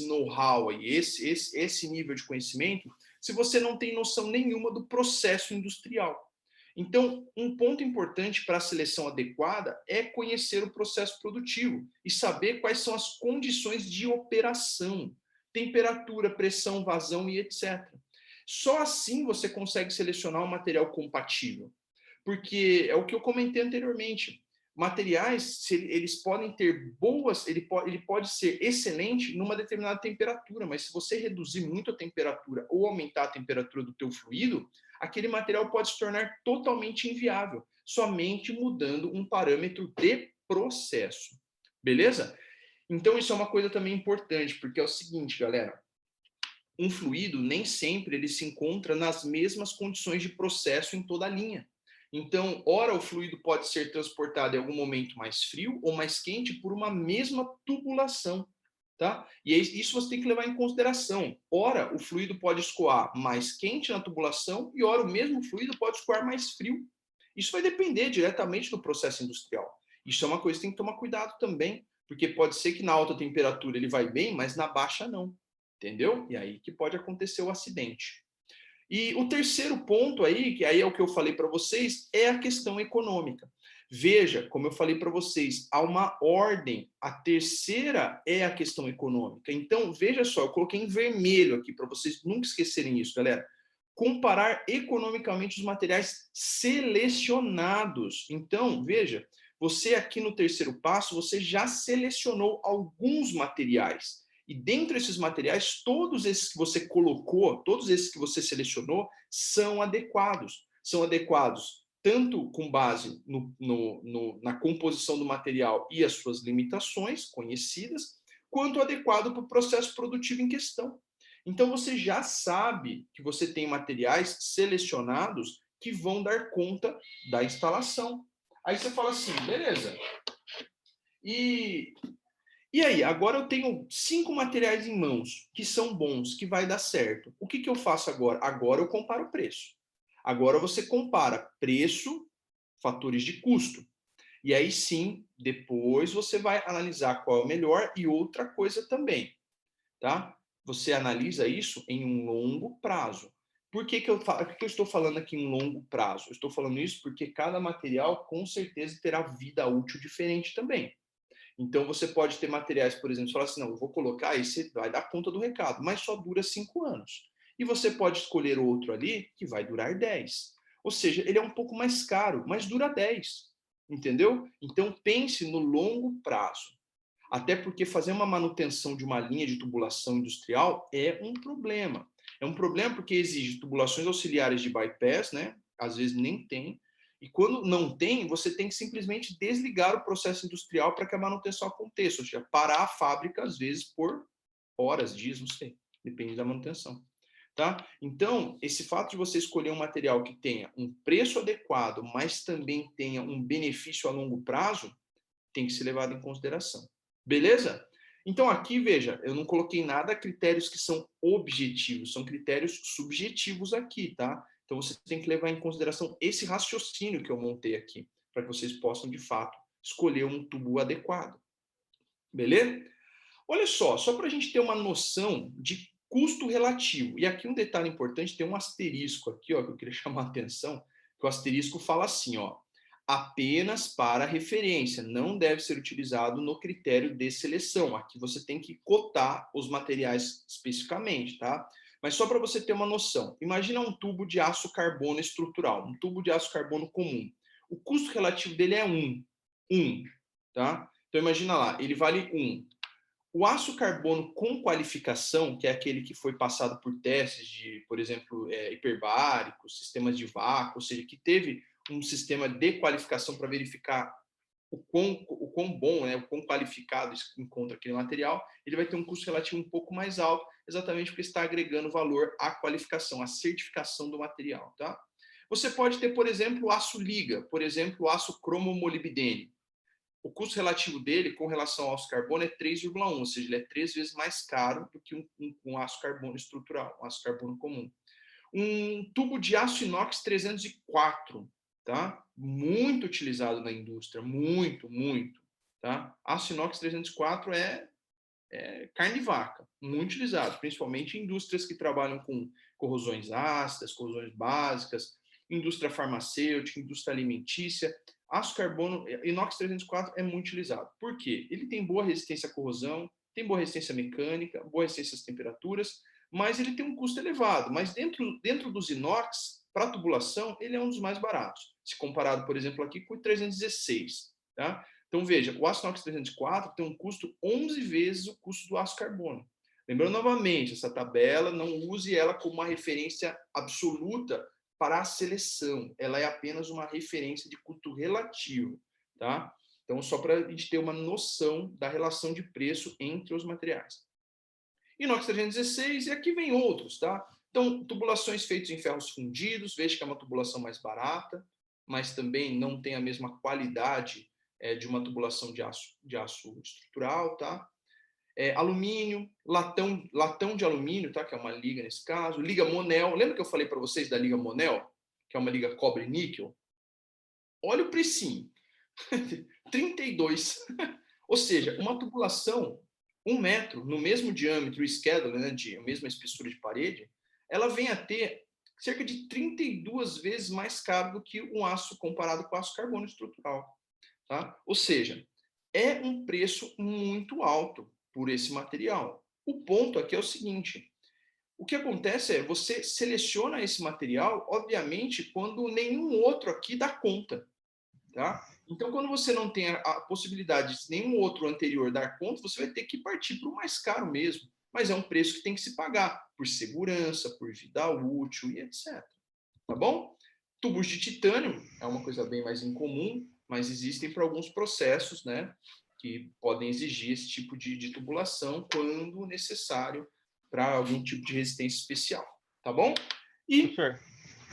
know-how, esse nível de conhecimento, se você não tem noção nenhuma do processo industrial. Então, um ponto importante para a seleção adequada é conhecer o processo produtivo e saber quais são as condições de operação, temperatura, pressão, vazão e etc. Só assim você consegue selecionar um material compatível. Porque é o que eu comentei anteriormente. Materiais, eles podem ter boas, ele pode ser excelente numa determinada temperatura, mas se você reduzir muito a temperatura ou aumentar a temperatura do teu fluido, aquele material pode se tornar totalmente inviável, somente mudando um parâmetro de processo. Beleza? Então isso é uma coisa também importante, porque é o seguinte, galera, um fluido nem sempre ele se encontra nas mesmas condições de processo em toda a linha. Então, ora o fluido pode ser transportado em algum momento mais frio ou mais quente por uma mesma tubulação, tá? E isso você tem que levar em consideração. Ora, o fluido pode escoar mais quente na tubulação e ora o mesmo fluido pode escoar mais frio. Isso vai depender diretamente do processo industrial. Isso é uma coisa que tem que tomar cuidado também, porque pode ser que na alta temperatura ele vai bem, mas na baixa não. Entendeu? E aí que pode acontecer o acidente. E o terceiro ponto aí, que aí é o que eu falei para vocês, é a questão econômica. Veja, como eu falei para vocês, há uma ordem. A terceira é a questão econômica. Então, veja só, eu coloquei em vermelho aqui para vocês nunca esquecerem isso, galera. Comparar economicamente os materiais selecionados. Então, veja, você aqui no terceiro passo, você já selecionou alguns materiais. E dentro desses materiais, todos esses que você colocou, todos esses que você selecionou, são adequados. São adequados tanto com base na composição do material e as suas limitações conhecidas, quanto adequado para o processo produtivo em questão. Então, você já sabe que você tem materiais selecionados que vão dar conta da instalação. Aí você fala assim, beleza. E aí, agora eu tenho 5 materiais em mãos, que são bons, que vai dar certo. O que eu faço agora? Agora eu comparo o preço. Agora você compara preço, fatores de custo. E aí sim, depois você vai analisar qual é o melhor e outra coisa também, tá? Você analisa isso em um longo prazo. Por que eu estou falando aqui em longo prazo? Eu estou falando isso porque cada material com certeza terá vida útil diferente também. Então, você pode ter materiais, por exemplo, você fala assim, não, eu vou colocar, esse vai dar conta do recado, mas só dura 5 anos. E você pode escolher outro ali que vai durar 10. Ou seja, ele é um pouco mais caro, mas dura 10. Entendeu? Então, pense no longo prazo. Até porque fazer uma manutenção de uma linha de tubulação industrial é um problema. É um problema porque exige tubulações auxiliares de bypass, né? Às vezes nem tem. E quando não tem, você tem que simplesmente desligar o processo industrial para que a manutenção aconteça. Ou seja, parar a fábrica, às vezes, por horas, dias, não sei. Depende da manutenção. Tá? Então, esse fato de você escolher um material que tenha um preço adequado, mas também tenha um benefício a longo prazo, tem que ser levado em consideração. Beleza? Então, aqui, veja, eu não coloquei nada critérios que são objetivos, são critérios subjetivos aqui, tá? Então, você tem que levar em consideração esse raciocínio que eu montei aqui, para que vocês possam, de fato, escolher um tubo adequado. Beleza? Olha só para a gente ter uma noção de custo relativo. E aqui um detalhe importante, tem um asterisco aqui, ó, que eu queria chamar a atenção, que o asterisco fala assim, ó, apenas para referência, não deve ser utilizado no critério de seleção. Aqui você tem que cotar os materiais especificamente, tá? Mas só para você ter uma noção, imagina um tubo de aço carbono estrutural, um tubo de aço carbono comum. O custo relativo dele é 1, tá? Então imagina lá, ele vale 1. O aço carbono com qualificação, que é aquele que foi passado por testes de, por exemplo, hiperbáricos, sistemas de vácuo, ou seja, que teve um sistema de qualificação para verificar o quão bom, né, o quão qualificado encontra aquele material, ele vai ter um custo relativo um pouco mais alto, exatamente porque está agregando valor à qualificação, à certificação do material. Tá? Você pode ter, por exemplo, o aço liga, por exemplo, o aço cromomolibdênio. O custo relativo dele com relação ao aço carbono é 3,1, ou seja, ele é 3 vezes mais caro do que um aço carbono estrutural, um aço carbono comum. Um tubo de aço inox 304, tá? Muito utilizado na indústria, muito, muito. Tá? Aço inox 304 é carne de vaca, muito utilizado, principalmente em indústrias que trabalham com corrosões ácidas, corrosões básicas, indústria farmacêutica, indústria alimentícia. Aço carbono, inox 304 é muito utilizado. Por quê? Ele tem boa resistência à corrosão, tem boa resistência mecânica, boa resistência às temperaturas, mas ele tem um custo elevado. Mas dentro dos inox, para tubulação, ele é um dos mais baratos, se comparado, por exemplo, aqui com o 316. Tá? Então, veja, o aço inox 304 tem um custo 11 vezes o custo do aço carbono. Lembrando novamente, essa tabela, não use ela como uma referência absoluta para a seleção. Ela é apenas uma referência de custo relativo. Tá? Então, só para a gente ter uma noção da relação de preço entre os materiais. Inox 316, e aqui vem outros, tá? Então, tubulações feitas em ferros fundidos, veja que é uma tubulação mais barata, mas também não tem a mesma qualidade de uma tubulação de aço estrutural, tá? Alumínio, latão de alumínio, tá? Que é uma liga nesse caso, liga Monel. Lembra que eu falei para vocês da liga Monel, que é uma liga cobre-níquel? Olha o precinho, 32. Ou seja, uma tubulação 1 metro, no mesmo diâmetro schedule, né, a mesma espessura de parede, ela vem a ter cerca de 32 vezes mais caro do que um aço comparado com aço carbono estrutural. Tá? Ou seja, é um preço muito alto por esse material. O ponto aqui é o seguinte, o que acontece é, você seleciona esse material, obviamente, quando nenhum outro aqui dá conta. Tá? Então, quando você não tem a possibilidade de nenhum outro anterior dar conta, você vai ter que partir para o mais caro mesmo. Mas é um preço que tem que se pagar por segurança, por vida útil e etc. Tá bom? Tubos de titânio é uma coisa bem mais incomum, mas existem para alguns processos, né, que podem exigir esse tipo de tubulação quando necessário para algum tipo de resistência especial. Tá bom? E... Professor,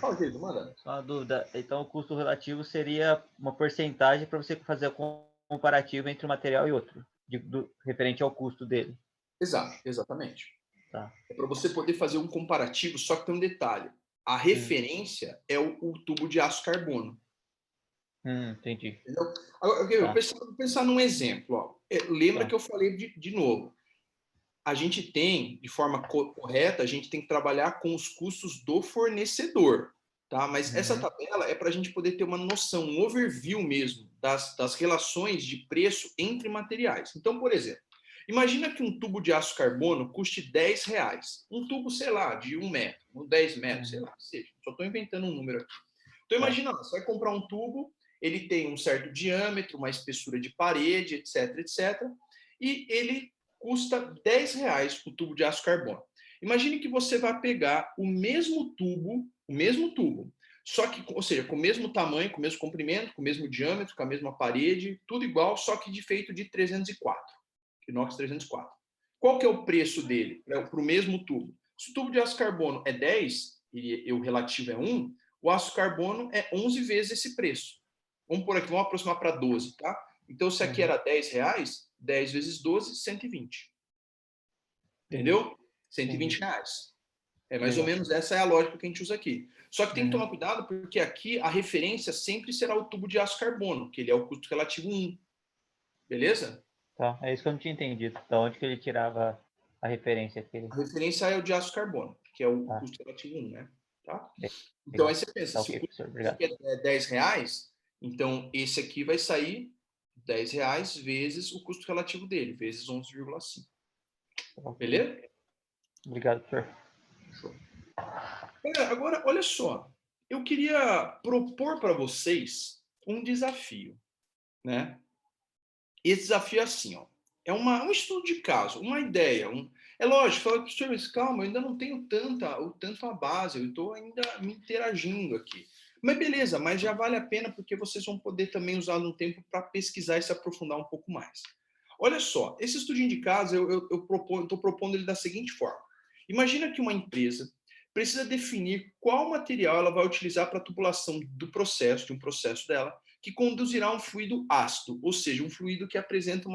Fala, querido, manda. só uma dúvida. Então, o custo relativo seria uma porcentagem para você fazer o comparativo entre um material e outro, referente ao custo dele. Exato, exatamente. Tá. É para você poder fazer um comparativo, só que tem um detalhe. A referência é o tubo de aço carbono. Entendi. Entendeu? Agora, eu Tá. pensar num exemplo. Ó. Lembra Tá. que eu falei de novo. A gente tem, de forma correta, a gente tem que trabalhar com os custos do fornecedor. Tá? Mas essa tabela é para a gente poder ter uma noção, um overview mesmo das relações de preço entre materiais. Então, por exemplo, imagina que um tubo de aço carbono custe R$10. Um tubo, sei lá, de 1 metro, 10 metros, sei lá, seja. Só estou inventando um número aqui. Então, imagina, você vai comprar um tubo, ele tem um certo diâmetro, uma espessura de parede, etc, etc. E ele custa R$10 o tubo de aço carbono. Imagine que você vai pegar o mesmo tubo, só que, ou seja, com o mesmo tamanho, com o mesmo comprimento, com o mesmo diâmetro, com a mesma parede, tudo igual, só que de feito de 304, inox 304. Qual que é o preço dele para o mesmo tubo? Se o tubo de aço carbono é 10 e o relativo é 1, o aço carbono é 11 vezes esse preço. Vamos aproximar para 12, tá? Então, se aqui era R$10, 10 vezes 12, 120. Entendeu? R$120. É mais ou menos essa é a lógica que a gente usa aqui. Só que tem que tomar cuidado porque aqui a referência sempre será o tubo de aço carbono, que ele é o custo relativo 1. Beleza? Tá. É isso que eu não tinha entendido. Da onde que ele tirava a referência aquele. A referência é o de aço carbono, que é o custo relativo 1, né? Tá? Então Legal. aí você pensa, Tá se o ok, custo professor. Obrigado. aqui é R$10, Então, esse aqui vai sair R$10 vezes o custo relativo dele, vezes 11,5. Beleza? Obrigado, professor. Show. Agora, olha só. Eu queria propor para vocês um desafio, né? Esse desafio é assim, ó. É um estudo de caso, uma ideia. É lógico, fala, professor, mas calma, eu ainda não tenho tanto a base, eu estou ainda me interagindo aqui. Mas beleza, mas já vale a pena porque vocês vão poder também usar um tempo para pesquisar e se aprofundar um pouco mais. Olha só, esse estudinho de caso eu estou propondo ele da seguinte forma. Imagina que uma empresa precisa definir qual material ela vai utilizar para a tubulação do processo, de um processo dela, que conduzirá a um fluido ácido, ou seja, um fluido que apresenta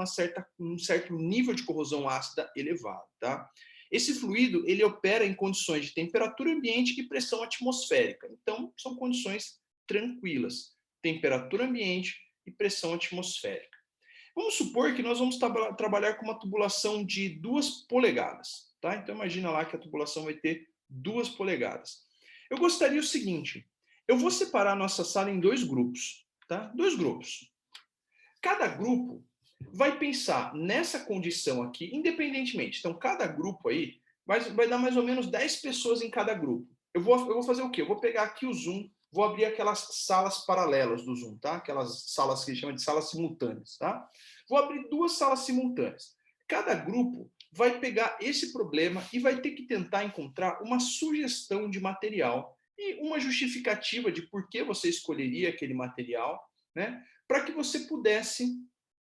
um certo nível de corrosão ácida elevado. Tá? Esse fluido ele opera em condições de temperatura ambiente e pressão atmosférica. Então, são condições tranquilas. Temperatura ambiente e pressão atmosférica. Vamos supor que nós vamos trabalhar com uma tubulação de 2 polegadas. Tá? Então, imagina lá que a tubulação vai ter 2 polegadas. Eu gostaria o seguinte, eu vou separar a nossa sala em 2 grupos. Tá? 2 grupos. Cada grupo vai pensar nessa condição aqui, independentemente. Então, cada grupo aí vai dar mais ou menos 10 pessoas em cada grupo. Eu vou fazer o quê? Eu vou pegar aqui o Zoom, vou abrir aquelas salas paralelas do Zoom, tá? Aquelas salas que chama de salas simultâneas, tá? Vou abrir 2 salas simultâneas. Cada grupo vai pegar esse problema e vai ter que tentar encontrar uma sugestão de material e uma justificativa de por que você escolheria aquele material, né? Para que você pudesse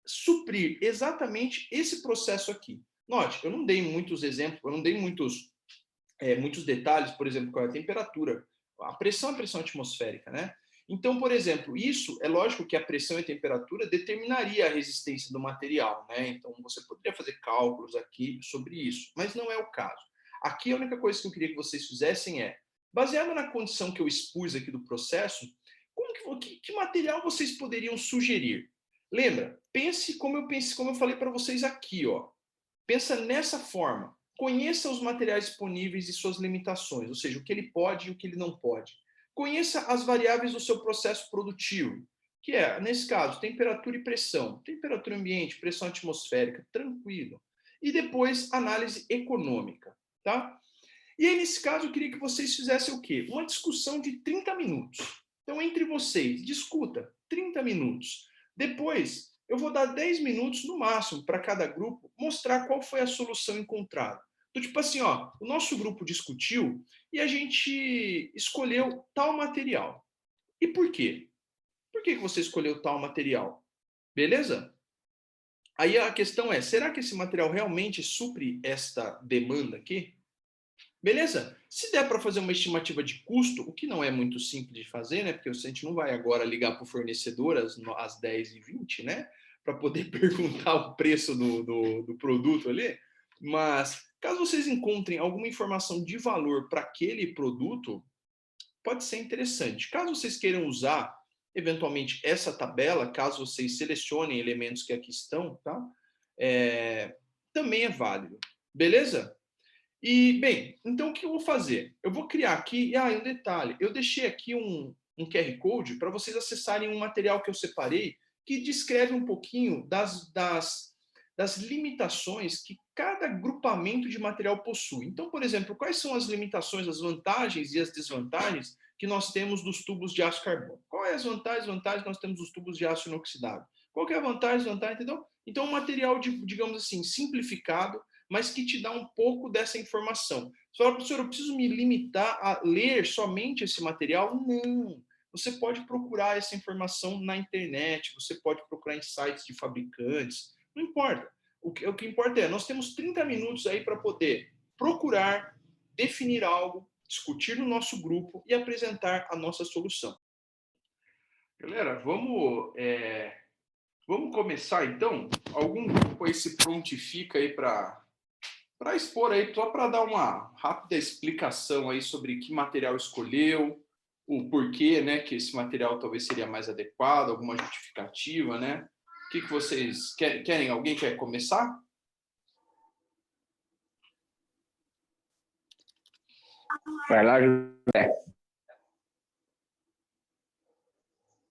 suprir exatamente esse processo aqui. Note, eu não dei muitos exemplos, eu não dei muitos detalhes, por exemplo, qual é a temperatura. A pressão é a pressão atmosférica, né? Então, por exemplo, isso é lógico que a pressão e a temperatura determinaria a resistência do material, né? Então, você poderia fazer cálculos aqui sobre isso, mas não é o caso. Aqui, a única coisa que eu queria que vocês fizessem é, baseado na condição que eu expus aqui do processo, que material vocês poderiam sugerir? Lembra? Pense como eu falei para vocês aqui, ó. Pensa nessa forma. Conheça os materiais disponíveis e suas limitações, ou seja, o que ele pode e o que ele não pode. Conheça as variáveis do seu processo produtivo, que é, nesse caso, temperatura e pressão. Temperatura ambiente, pressão atmosférica, tranquilo. E depois, análise econômica, tá? E aí, nesse caso, eu queria que vocês fizessem o quê? Uma discussão de 30 minutos. Então, entre vocês, discuta 30 minutos. Depois, eu vou dar 10 minutos no máximo para cada grupo mostrar qual foi a solução encontrada. Então, tipo assim, ó, o nosso grupo discutiu e a gente escolheu tal material. E por quê? Por que você escolheu tal material? Beleza? Aí a questão é, será que esse material realmente supre esta demanda aqui? Beleza? Se der para fazer uma estimativa de custo, o que não é muito simples de fazer, né? Porque a gente não vai agora ligar para o fornecedor às 10h20, né? Para poder perguntar o preço do produto ali. Mas, caso vocês encontrem alguma informação de valor para aquele produto, pode ser interessante. Caso vocês queiram usar, eventualmente, essa tabela, caso vocês selecionem elementos que aqui estão, tá? Também é válido. Beleza? E, bem, então o que eu vou fazer? Eu vou criar aqui, um detalhe, eu deixei aqui um QR Code para vocês acessarem um material que eu separei que descreve um pouquinho das limitações que cada grupamento de material possui. Então, por exemplo, quais são as limitações, as vantagens e as desvantagens que nós temos dos tubos de aço carbono? Qual é as vantagens que nós temos dos tubos de aço inoxidável? Qual que é a vantagem, desvantagem, entendeu? Então, um material, digamos assim, simplificado, mas que te dá um pouco dessa informação. Você fala, professor, eu preciso me limitar a ler somente esse material? Não. Você pode procurar essa informação na internet, você pode procurar em sites de fabricantes, não importa. O que importa é, nós temos 30 minutos aí para poder procurar, definir algo, discutir no nosso grupo e apresentar a nossa solução. Galera, vamos começar então? Algum grupo aí se prontifica aí para expor aí, só para dar uma rápida explicação aí sobre que material escolheu, o porquê, né, que esse material talvez seria mais adequado, alguma justificativa, né? O que vocês querem? Alguém quer começar? Vai lá, José.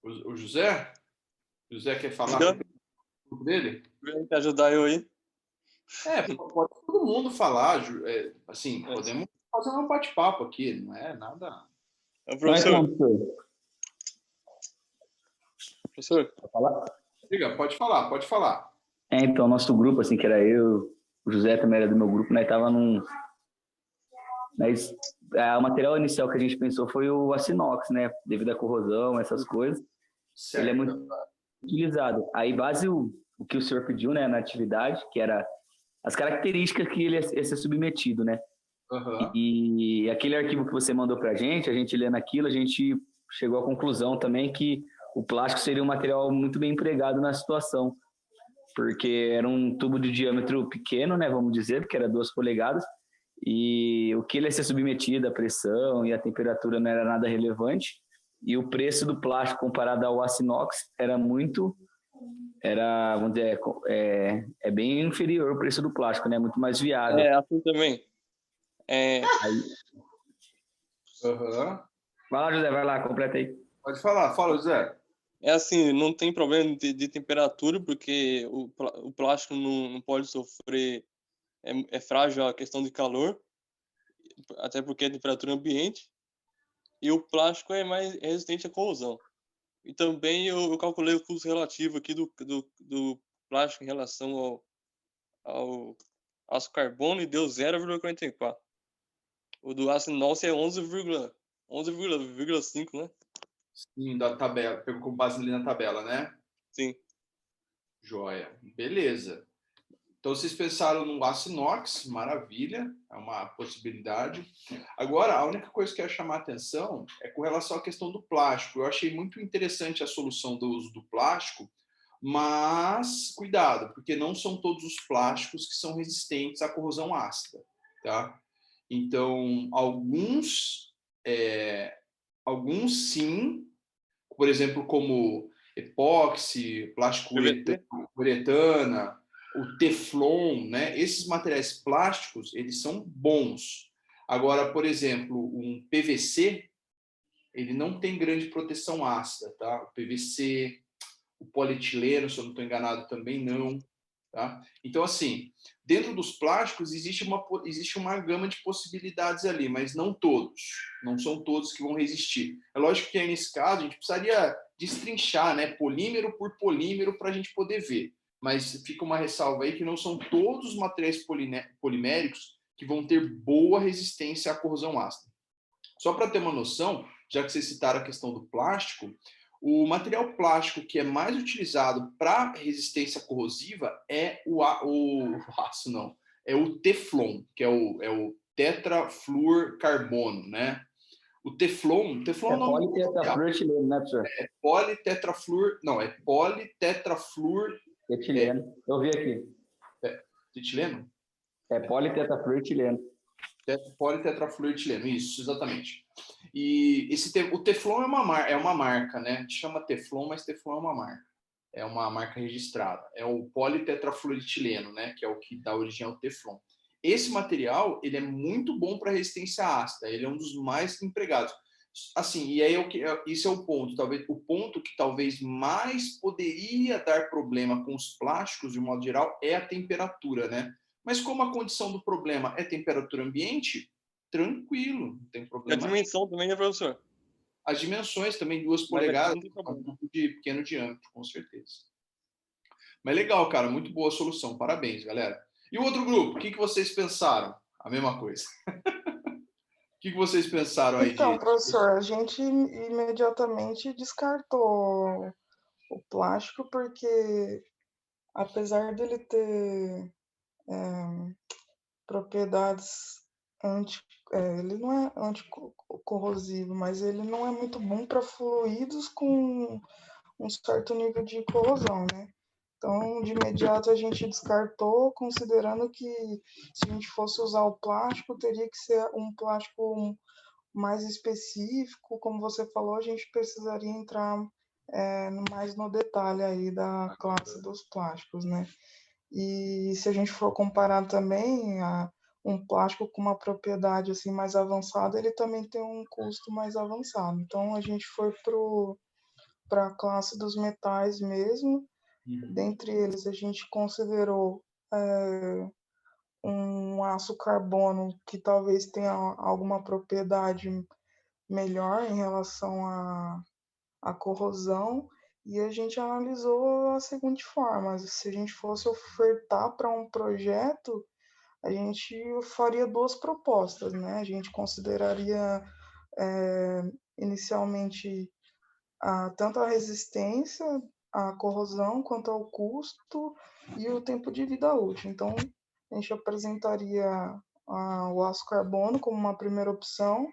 O José? O José quer falar sobre o grupo dele? Vem ajudar eu aí. Pode todo mundo falar, assim, podemos fazer um bate-papo aqui, não é nada. Professor. Professor. Pode falar? Diga, pode falar. Então, nosso grupo, assim, que era eu, o José também era do meu grupo, né, tava num... Mas o material inicial que a gente pensou foi o aço inox, né, devido à corrosão, essas coisas. Certo. Ele é muito utilizado. Aí, base o que o senhor pediu, né, na atividade, que era as características que ele ia ser submetido, né? Uhum. E aquele arquivo que você mandou para a gente lendo aquilo, a gente chegou à conclusão também que o plástico seria um material muito bem empregado na situação, porque era um tubo de diâmetro pequeno, né, vamos dizer, porque era 2 polegadas, e o que ele ia ser submetido à pressão e à temperatura não era nada relevante, e o preço do plástico comparado ao aço inox vamos dizer, é bem inferior ao preço do plástico, né, muito mais viável. Assim também. Uhum. Vai lá, José, vai lá, completa aí. Pode falar, fala, José. Assim, não tem problema de temperatura, porque o plástico não pode sofrer, é frágil a questão de calor, até porque é temperatura ambiente, e o plástico é mais resistente à corrosão. E também eu calculei o custo relativo aqui do plástico em relação ao aço carbono e deu 0,44. O do aço inox é 11,5, né? Sim, da tabela, pegou com base ali na tabela, né? Sim. Joia, beleza. Então vocês pensaram no aço inox, maravilha, é uma possibilidade. Agora, a única coisa que eu ia chamar a atenção é com relação à questão do plástico. Eu achei muito interessante a solução do uso do plástico, mas cuidado, porque não são todos os plásticos que são resistentes à corrosão ácida, tá? Então, alguns sim, por exemplo, como epóxi, plástico uretana, o teflon, né? Esses materiais plásticos, eles são bons. Agora, por exemplo, um PVC, ele não tem grande proteção ácida, tá? O PVC, o polietileno, se eu não estou enganado, também não. Tá? Então, assim, dentro dos plásticos existe uma gama de possibilidades ali, mas não todos. Não são todos que vão resistir. É lógico que aí, nesse caso, a gente precisaria destrinchar, né, polímero por polímero para a gente poder ver. Mas fica uma ressalva aí que não são todos os materiais poliméricos que vão ter boa resistência à corrosão ácida. Só para ter uma noção, já que vocês citaram a questão do plástico, o material plástico que é mais utilizado para resistência corrosiva é o teflon, que é o tetrafluorcarbono, né? O teflon é politetrafluoretileno, né, professor? É politetrafluor. Etileno. Eu vi aqui. Etileno? É politetrafluoretileno. Politetrafluoretileno, isso, exatamente. E o Teflon é uma marca, né? A gente chama Teflon, mas Teflon é uma marca. É uma marca registrada. É o politetrafluoretileno, né? Que é o que dá origem ao Teflon. Esse material, ele é muito bom para resistência ácida. Ele é um dos mais empregados. Assim, e aí esse é o ponto. Talvez o ponto que talvez mais poderia dar problema com os plásticos, de um modo geral, é a temperatura, né? Mas como a condição do problema é temperatura ambiente, tranquilo, não tem problema. E a dimensão também, né, professor? As dimensões também, 2 polegadas, um grupo de pequeno diâmetro, com certeza. Mas legal, cara, muito boa solução. Parabéns, galera. E o outro grupo, o que vocês pensaram? A mesma coisa. O que vocês pensaram aí? Então, professor, a gente imediatamente descartou o plástico porque, apesar dele ter propriedades ele não é anticorrosivo, mas ele não é muito bom para fluidos com um certo nível de corrosão, né? Então, de imediato a gente descartou, considerando que se a gente fosse usar o plástico, teria que ser um plástico mais específico. Como você falou, a gente precisaria entrar mais no detalhe aí da classe dos plásticos, né? E se a gente for comparar também um plástico com uma propriedade assim mais avançada, ele também tem um custo mais avançado. Então a gente foi para a classe dos metais mesmo. Dentre eles, a gente considerou um aço carbono que talvez tenha alguma propriedade melhor em relação à corrosão, e a gente analisou a seguinte forma: se a gente fosse ofertar para um projeto, a gente faria duas propostas, né? A gente consideraria inicialmente tanto a resistência à corrosão quanto ao custo e o tempo de vida útil. Então, a gente apresentaria o aço carbono como uma primeira opção,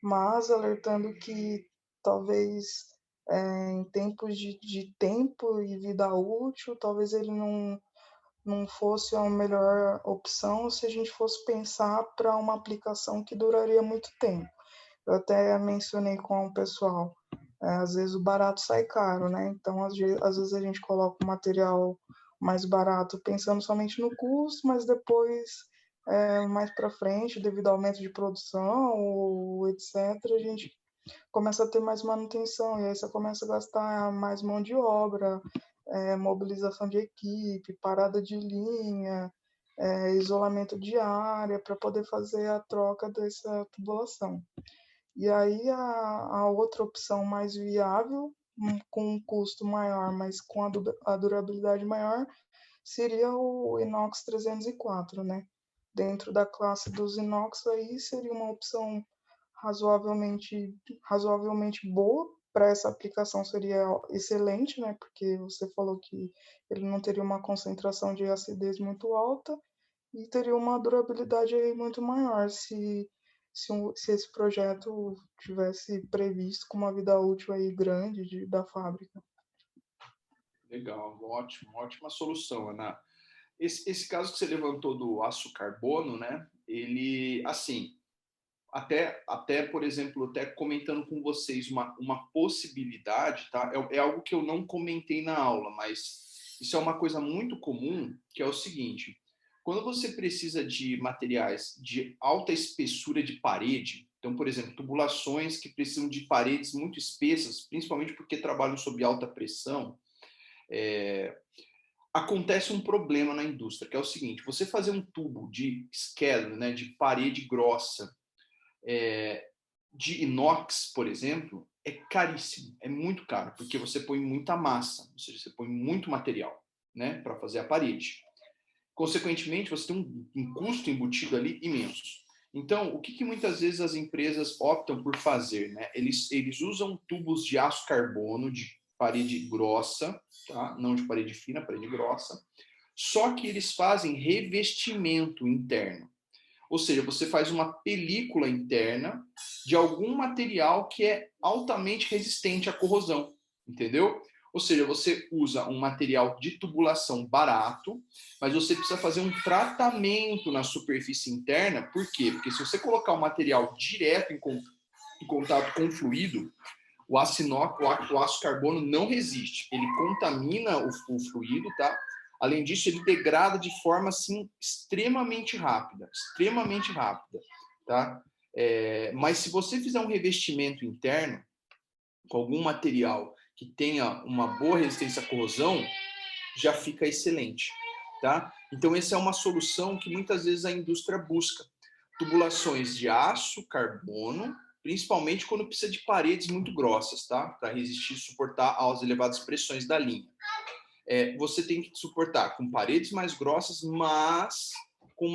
mas alertando que talvez em tempos de tempo e vida útil, talvez ele não fosse a melhor opção se a gente fosse pensar para uma aplicação que duraria muito tempo. Eu até mencionei com o pessoal, às vezes o barato sai caro, né? Então, às vezes a gente coloca o material mais barato pensando somente no custo, mas depois, mais para frente, devido ao aumento de produção, ou etc., a gente começa a ter mais manutenção, e aí você começa a gastar mais mão de obra, mobilização de equipe, parada de linha, isolamento de área, para poder fazer a troca dessa tubulação. E aí a outra opção mais viável, com um custo maior, mas com a durabilidade maior, seria o inox 304, né? Dentro da classe dos inox, aí seria uma opção razoavelmente boa. Para essa aplicação seria excelente, né? Porque você falou que ele não teria uma concentração de acidez muito alta e teria uma durabilidade aí muito maior se esse projeto tivesse previsto com uma vida útil aí grande da fábrica. Legal, ótimo, ótima solução, Ana. Esse caso que você levantou do aço carbono, né? Ele, assim, até por exemplo, até comentando com vocês uma possibilidade, tá? É algo que eu não comentei na aula, mas isso é uma coisa muito comum, que é o seguinte: quando você precisa de materiais de alta espessura de parede, então, por exemplo, tubulações que precisam de paredes muito espessas, principalmente porque trabalham sob alta pressão, acontece um problema na indústria, que é o seguinte: você fazer um tubo de scale, né, de parede grossa, de inox, por exemplo, é caríssimo, é muito caro, porque você põe muita massa, ou seja, você põe muito material, né, para fazer a parede. Consequentemente, você tem um custo embutido ali imenso. Então, o que muitas vezes as empresas optam por fazer, né? Eles usam tubos de aço carbono de parede grossa, tá? Não de parede fina, parede grossa, só que eles fazem revestimento interno. Ou seja, você faz uma película interna de algum material que é altamente resistente à corrosão, entendeu? Ou seja, você usa um material de tubulação barato, mas você precisa fazer um tratamento na superfície interna. Por quê? Porque se você colocar o material direto em contato com o fluido, o aço carbono não resiste. Ele contamina o fluido, tá? Além disso, ele degrada de forma assim extremamente rápida, tá? Mas se você fizer um revestimento interno com algum material que tenha uma boa resistência à corrosão, já fica excelente, tá? Então essa é uma solução que muitas vezes a indústria busca. Tubulações de aço, carbono, principalmente quando precisa de paredes muito grossas, tá? Para resistir e suportar às elevadas pressões da linha. Você tem que suportar com paredes mais grossas, mas com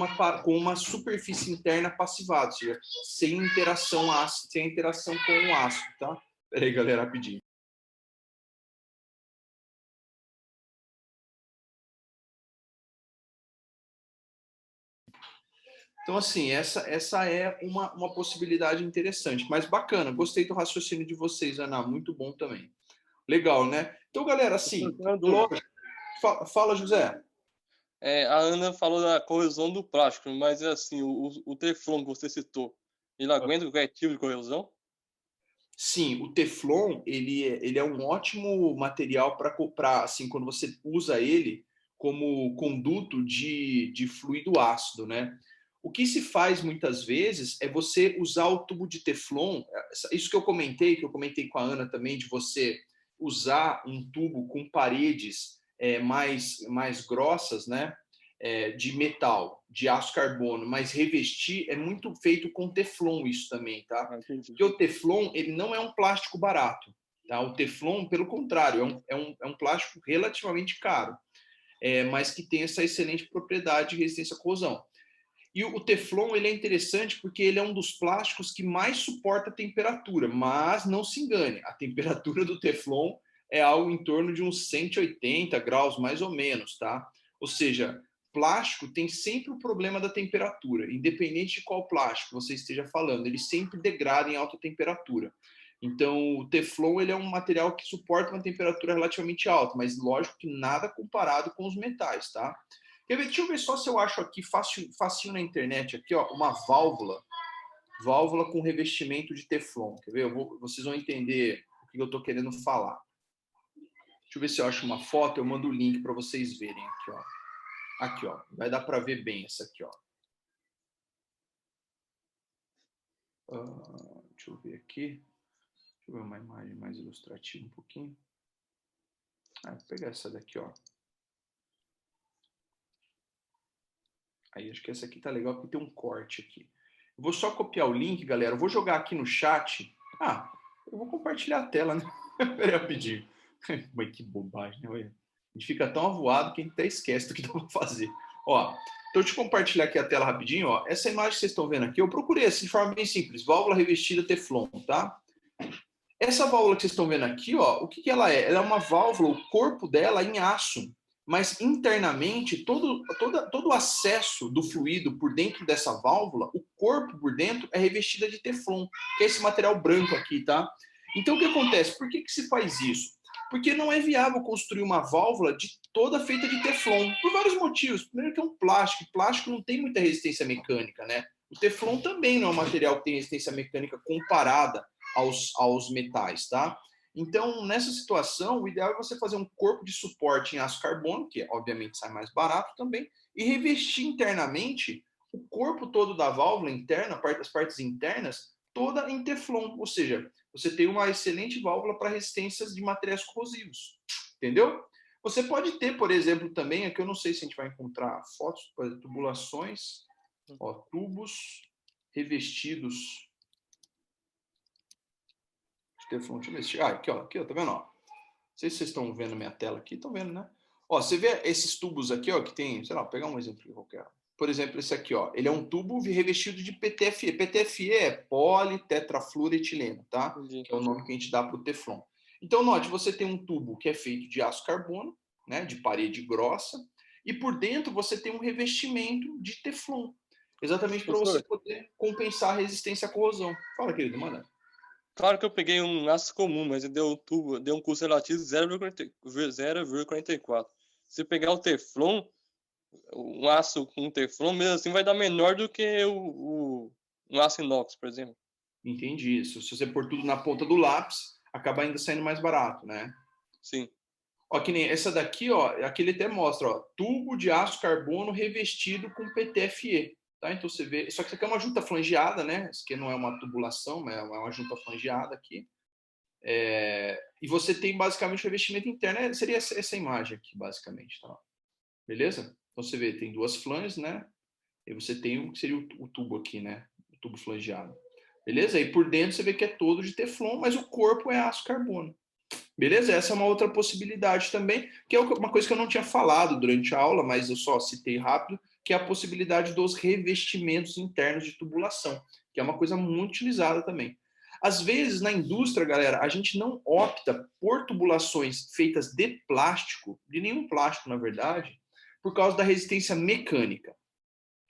uma superfície interna passivada, ou seja, sem interação com o aço, tá? Peraí, galera, rapidinho. Então, assim, essa é uma possibilidade interessante, mas bacana. Gostei do raciocínio de vocês, Ana. Muito bom também. Legal, né? Então, galera, assim, fala, José. A Ana falou da corrosão do plástico, mas assim, o Teflon que você citou, ele aguenta qualquer tipo de corrosão? Sim, o Teflon, ele é um ótimo material para, assim, quando você usa ele como conduto de fluido ácido, né? O que se faz muitas vezes é você usar o tubo de Teflon, isso que eu comentei com a Ana também, de você usar um tubo com paredes mais grossas, né? De metal, de aço carbono, mas revestir é muito feito com teflon isso também, tá? Porque o teflon, ele não é um plástico barato, tá? O teflon, pelo contrário, é um plástico relativamente caro, mas que tem essa excelente propriedade de resistência à corrosão. E o teflon, ele é interessante porque ele é um dos plásticos que mais suporta a temperatura, mas não se engane, a temperatura do teflon é algo em torno de uns 180 graus, mais ou menos, tá? Ou seja, plástico tem sempre o problema da temperatura, independente de qual plástico você esteja falando, ele sempre degrada em alta temperatura. Então, o teflon, ele é um material que suporta uma temperatura relativamente alta, mas lógico que nada comparado com os metais, tá? Deixa eu ver só se eu acho aqui, facinho na internet, aqui, ó, uma válvula com revestimento de teflon. Quer ver? Vocês vão entender o que eu estou querendo falar. Deixa eu ver se eu acho uma foto, eu mando o link para vocês verem aqui, ó. Aqui, ó, vai dar para ver bem essa aqui, ó. Deixa eu ver aqui. Deixa eu ver uma imagem mais ilustrativa um pouquinho. Vou pegar essa daqui, ó. Aí acho que essa aqui tá legal porque tem um corte aqui. Eu vou só copiar o link, galera. Eu vou jogar aqui no chat. Eu vou compartilhar a tela, né? Peraí, rapidinho. Mas que bobagem, né? A gente fica tão avoado que a gente até esquece do que dá pra fazer. Ó, então deixa eu compartilhar aqui a tela rapidinho, ó. Essa imagem que vocês estão vendo aqui, eu procurei assim de forma bem simples. Válvula revestida Teflon, tá? Essa válvula que vocês estão vendo aqui, ó, o que ela é? Ela é uma válvula, o corpo dela é em aço, mas internamente todo o acesso do fluido por dentro dessa válvula, o corpo por dentro é revestida de Teflon, que é esse material branco aqui, tá? Então o que acontece? Por que se faz isso? Porque não é viável construir uma válvula toda feita de Teflon, por vários motivos. Primeiro que é um plástico, e plástico não tem muita resistência mecânica, né? O Teflon também não é um material que tem resistência mecânica comparada aos metais, tá? Então, nessa situação, o ideal é você fazer um corpo de suporte em aço carbono, que obviamente sai mais barato também, e revestir internamente o corpo todo da válvula interna, as partes internas, toda em Teflon. Ou seja, você tem uma excelente válvula para resistências de materiais corrosivos. Entendeu? Você pode ter, por exemplo, também, aqui eu não sei se a gente vai encontrar fotos, por exemplo, tubulações, ó, tubos revestidos Teflon, deixa eu ver se... aqui, ó, tá vendo? Ó? Não sei se vocês estão vendo minha tela aqui, estão vendo, né? Ó, você vê esses tubos aqui, ó, que tem, sei lá, vou pegar um exemplo qualquer. Por exemplo, esse aqui, ó, ele é um tubo revestido de PTFE. PTFE é politetrafluoretileno, tá? Que é o nome que a gente dá para o Teflon. Então, note, você tem um tubo que é feito de aço carbono, né, de parede grossa, e por dentro você tem um revestimento de Teflon, exatamente para você poder compensar a resistência à corrosão. Fala, querido, manda. Claro que eu peguei um aço comum, mas deu um custo relativo de 0,44. Se pegar o Teflon, um aço com Teflon, mesmo assim vai dar menor do que um aço inox, por exemplo. Entendi isso. Se você pôr tudo na ponta do lápis, acaba ainda saindo mais barato, né? Sim. Ó, que nem essa daqui, ó, aqui ele até mostra, ó, tubo de aço carbono revestido com PTFE. Tá? Então você vê, só que isso aqui é uma junta flangeada, né? Isso aqui não é uma tubulação, mas é uma junta flangeada aqui. E você tem basicamente o revestimento interno, seria essa imagem aqui, basicamente, tá? Beleza? Então você vê, tem duas flanges, né? E você tem o que seria o tubo aqui, né? O tubo flangeado. Beleza? E por dentro você vê que é todo de Teflon, mas o corpo é aço carbono. Beleza? Essa é uma outra possibilidade também, que é uma coisa que eu não tinha falado durante a aula, mas eu só citei rápido, que é a possibilidade dos revestimentos internos de tubulação, que é uma coisa muito utilizada também. Às vezes, na indústria, galera, a gente não opta por tubulações feitas de plástico, de nenhum plástico, na verdade, por causa da resistência mecânica.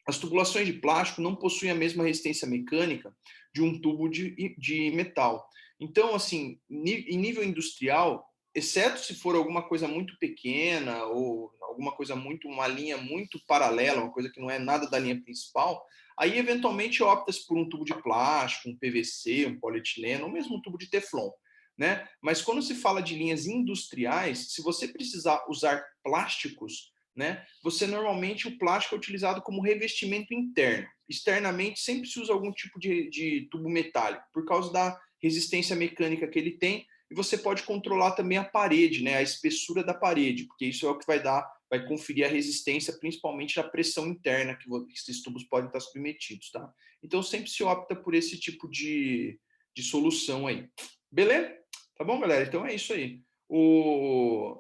As tubulações de plástico não possuem a mesma resistência mecânica de um tubo de metal. Então, assim, em nível industrial, exceto se for alguma coisa muito pequena ou alguma coisa uma linha muito paralela, uma coisa que não é nada da linha principal, aí eventualmente opta-se por um tubo de plástico, um PVC, um polietileno, ou mesmo um tubo de Teflon, né? Mas quando se fala de linhas industriais, se você precisar usar plásticos, né, você normalmente o plástico é utilizado como revestimento interno. Externamente sempre se usa algum tipo de tubo metálico, por causa da resistência mecânica que ele tem e você pode controlar também a parede, né, a espessura da parede, porque isso é o que vai conferir a resistência, principalmente à pressão interna que esses tubos podem estar submetidos, tá? Então sempre se opta por esse tipo de solução aí. Beleza? Tá bom, galera? Então é isso aí.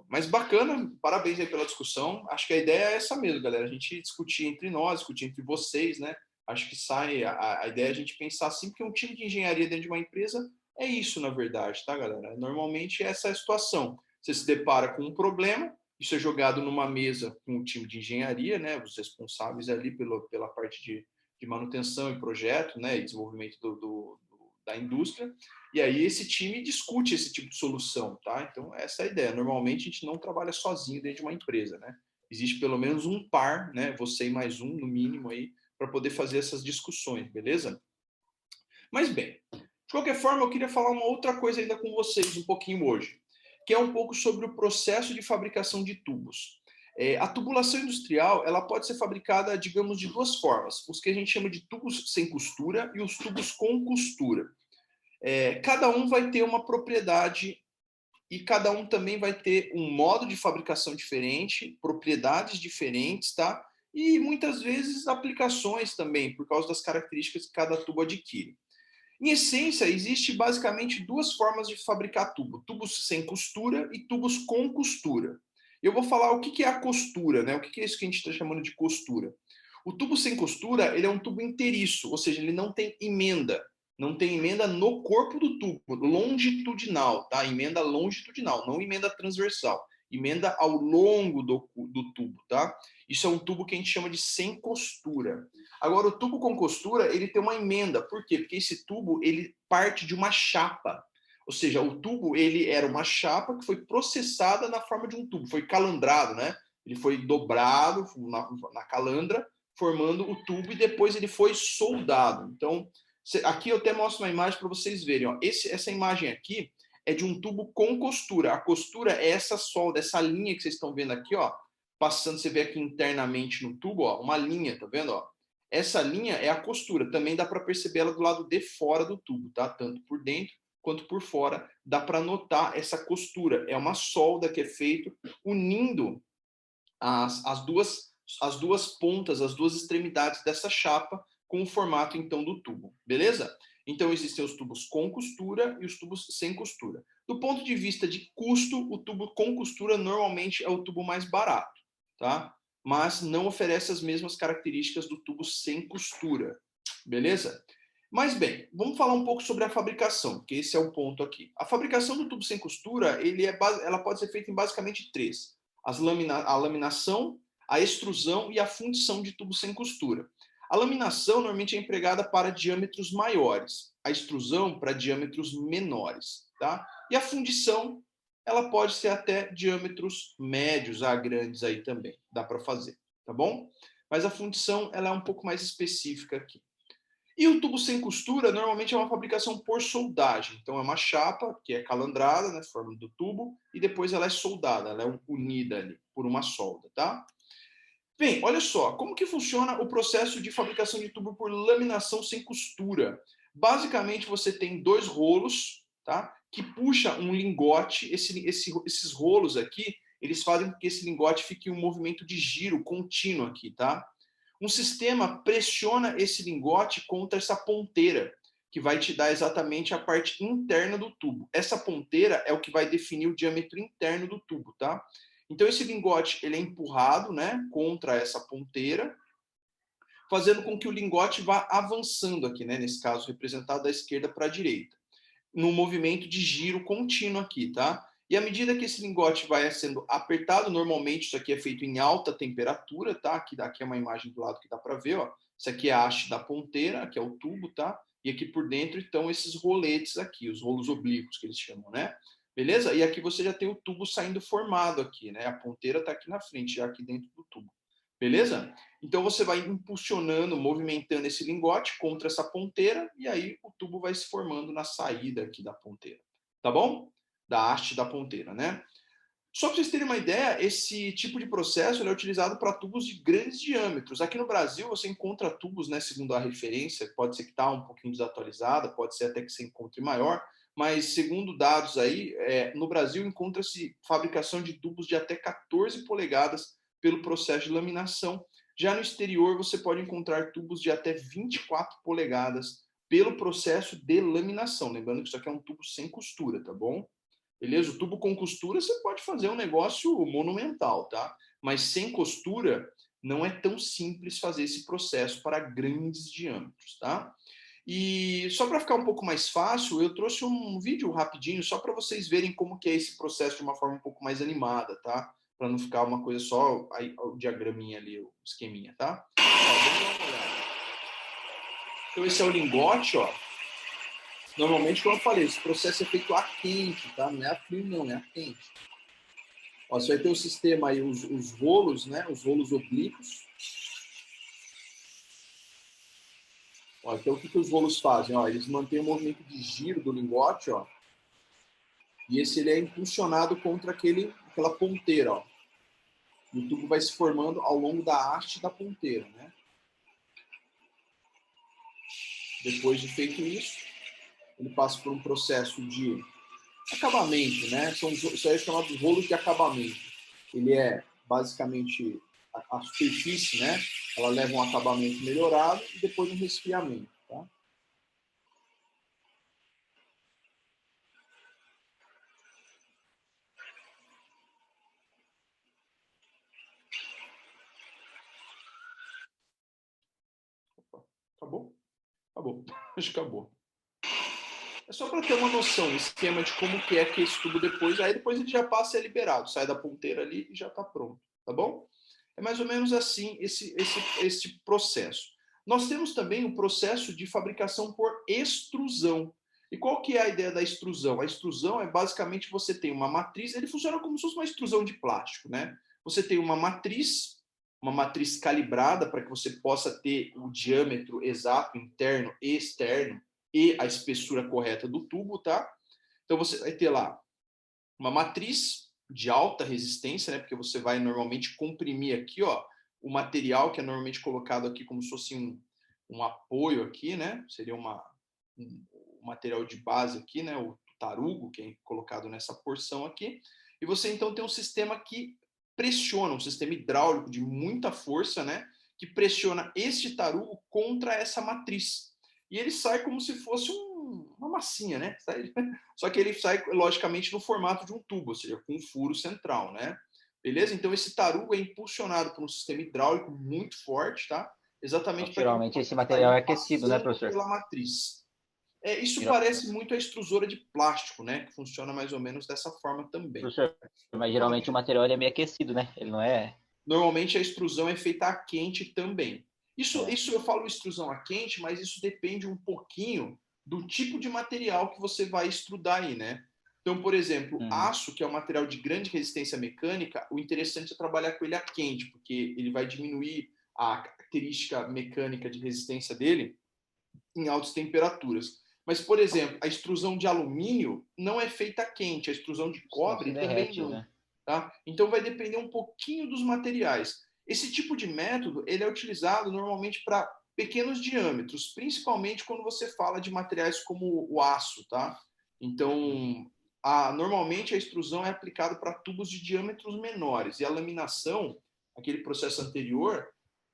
Mas bacana, parabéns aí pela discussão. Acho que a ideia é essa mesmo, galera. A gente discutir entre nós, discutir entre vocês, né? Acho que sai a ideia é a gente pensar assim, porque um time de engenharia dentro de uma empresa é isso, na verdade, tá, galera? Normalmente essa é a situação. Você se depara com um problema, isso é jogado numa mesa com o time de engenharia, né? Os responsáveis ali pela parte de manutenção e projeto, né? E desenvolvimento da indústria. E aí esse time discute esse tipo de solução, tá? Então essa é a ideia. Normalmente a gente não trabalha sozinho dentro de uma empresa, né? Existe pelo menos um par, né? Você e mais um, no mínimo, aí, para poder fazer essas discussões, beleza? Mas bem, de qualquer forma, eu queria falar uma outra coisa ainda com vocês um pouquinho hoje, que é um pouco sobre o processo de fabricação de tubos. A tubulação industrial, ela pode ser fabricada, digamos, de duas formas. Os que a gente chama de tubos sem costura e os tubos com costura. Cada um vai ter uma propriedade e cada um também vai ter um modo de fabricação diferente, propriedades diferentes, tá? E muitas vezes aplicações também, por causa das características que cada tubo adquire. Em essência, existe basicamente duas formas de fabricar tubo: tubos sem costura e tubos com costura. Eu vou falar o que é a costura, né? O que é isso que a gente está chamando de costura? O tubo sem costura, ele é um tubo inteiriço, ou seja, ele não tem emenda. Não tem emenda no corpo do tubo, longitudinal, tá? Emenda longitudinal, não emenda transversal. Emenda ao longo do tubo, tá? Isso é um tubo que a gente chama de sem costura. Agora, o tubo com costura, ele tem uma emenda. Por quê? Porque esse tubo, ele parte de uma chapa. Ou seja, o tubo, ele era uma chapa que foi processada na forma de um tubo. Foi calandrado, né? Ele foi dobrado na calandra, formando o tubo, e depois ele foi soldado. Então, aqui eu até mostro uma imagem para vocês verem. Ó. Essa imagem aqui é de um tubo com costura. A costura é essa solda, essa linha que vocês estão vendo aqui, ó, passando, você vê aqui internamente no tubo, ó, uma linha, tá vendo? Ó? Essa linha é a costura. Também dá para perceber ela do lado de fora do tubo, tá? Tanto por dentro quanto por fora. Dá para notar essa costura. É uma solda que é feita unindo as duas pontas, as duas extremidades dessa chapa com o formato, então, do tubo. Beleza? Então, existem os tubos com costura e os tubos sem costura. Do ponto de vista de custo, o tubo com costura normalmente é o tubo mais barato, tá? Mas não oferece as mesmas características do tubo sem costura. Beleza? Mas bem, vamos falar um pouco sobre a fabricação, porque esse é o ponto aqui. A fabricação do tubo sem costura, ela pode ser feita em basicamente três: a laminação, a extrusão e a fundição de tubo sem costura. A laminação normalmente é empregada para diâmetros maiores, a extrusão para diâmetros menores, tá? E a fundição, ela pode ser até diâmetros médios a grandes aí também, dá para fazer, tá bom? Mas a fundição, ela é um pouco mais específica aqui. E o tubo sem costura, normalmente é uma fabricação por soldagem. Então, é uma chapa que é calandrada, né, forma do tubo, e depois ela é soldada, ela é unida ali por uma solda, tá? Bem, olha só, como que funciona o processo de fabricação de tubo por laminação sem costura? Basicamente, você tem dois rolos, tá, que puxa um lingote. Esses rolos aqui, eles fazem com que esse lingote fique em um movimento de giro contínuo aqui, tá? Um sistema pressiona esse lingote contra essa ponteira, que vai te dar exatamente a parte interna do tubo. Essa ponteira é o que vai definir o diâmetro interno do tubo, tá? Então, esse lingote, ele é empurrado, né, contra essa ponteira, fazendo com que o lingote vá avançando aqui, né, nesse caso, representado da esquerda para a direita, num movimento de giro contínuo aqui, tá? E à medida que esse lingote vai sendo apertado, normalmente isso aqui é feito em alta temperatura, tá? Aqui é uma imagem do lado que dá para ver, ó. Isso aqui é a haste da ponteira, aqui é o tubo, tá? E aqui por dentro estão esses roletes aqui, os rolos oblíquos que eles chamam, né? Beleza? E aqui você já tem o tubo saindo formado aqui, né? A ponteira está aqui na frente, já aqui dentro do tubo. Beleza? Então você vai impulsionando, movimentando esse lingote contra essa ponteira e aí o tubo vai se formando na saída aqui da ponteira. Tá bom? Da haste da ponteira, né? Só para vocês terem uma ideia, esse tipo de processo é utilizado para tubos de grandes diâmetros. Aqui no Brasil você encontra tubos, né, segundo a referência, pode ser que está um pouquinho desatualizada, pode ser até que você encontre maior, mas segundo dados aí, no Brasil encontra-se fabricação de tubos de até 14 polegadas pelo processo de laminação. Já no exterior, você pode encontrar tubos de até 24 polegadas pelo processo de laminação. Lembrando que isso aqui é um tubo sem costura, tá bom? Beleza? O tubo com costura, você pode fazer um negócio monumental, tá? Mas sem costura, não é tão simples fazer esse processo para grandes diâmetros, tá? E só para ficar um pouco mais fácil, eu trouxe um vídeo rapidinho só para vocês verem como que é esse processo de uma forma um pouco mais animada, tá? Para não ficar uma coisa só aí, o diagraminha ali, o esqueminha, tá? Ó, vamos dar uma olhada. Então esse é o lingote, ó. Normalmente, como eu falei, esse processo é feito a quente, tá? Não é a frio, não, é a quente. Ó, você vai ter o sistema aí, os rolos, né? Os rolos oblíquos. Ó, então, o que os rolos fazem? Ó, eles mantêm o movimento de giro do lingote, ó, e esse ele é impulsionado contra aquela ponteira. Ó. E o tubo vai se formando ao longo da haste da ponteira. Né? Depois de feito isso, ele passa por um processo de acabamento. Né? Isso aí é chamado de rolos de acabamento. Ele é basicamente a superfície, né? Ela leva um acabamento melhorado e depois um resfriamento. Tá? Acabou? Acabou. Acho que acabou. É só para ter uma noção, um esquema de como que é que esse tubo depois, aí depois ele já passa e é liberado, sai da ponteira ali e já está pronto, tá bom? É mais ou menos assim esse processo. Nós temos também o processo de fabricação por extrusão. E qual que é a ideia da extrusão? A extrusão é basicamente você tem uma matriz, ele funciona como se fosse uma extrusão de plástico, né? Você tem uma matriz calibrada para que você possa ter o diâmetro exato interno e externo e a espessura correta do tubo, tá? Então você vai ter lá uma matriz de alta resistência, né? Porque você vai normalmente comprimir aqui, ó, o material que é normalmente colocado aqui como se fosse um apoio aqui, né? Seria um material de base aqui, né? O tarugo, que é colocado nessa porção aqui. E você então tem um sistema que pressiona, um sistema hidráulico de muita força, né? Que pressiona este tarugo contra essa matriz. E ele sai como se fosse uma massinha, né? Só que ele sai, logicamente, no formato de um tubo, ou seja, com um furo central, né? Beleza? Então, esse tarugo é impulsionado por um sistema hidráulico muito forte, tá? Exatamente para que ele Geralmente esse material é aquecido, né, professor? pela matriz. Isso parece muito a extrusora de plástico, né? Que funciona mais ou menos dessa forma também. Professor, mas geralmente o material ele é meio aquecido, né? Ele não é... Normalmente a extrusão é feita a quente também. Isso eu falo extrusão a quente, mas isso depende um pouquinho do tipo de material que você vai extrudar aí, né? Então, por exemplo, aço, que é um material de grande resistência mecânica, o interessante é trabalhar com ele a quente, porque ele vai diminuir a característica mecânica de resistência dele em altas temperaturas. Mas, por exemplo, a extrusão de alumínio não é feita a quente, a extrusão de cobre também não. Né? Tá? Então, vai depender um pouquinho dos materiais. Esse tipo de método ele é utilizado normalmente para pequenos diâmetros, principalmente quando você fala de materiais como o aço. Tá? Então, normalmente a extrusão é aplicada para tubos de diâmetros menores. E a laminação, aquele processo anterior,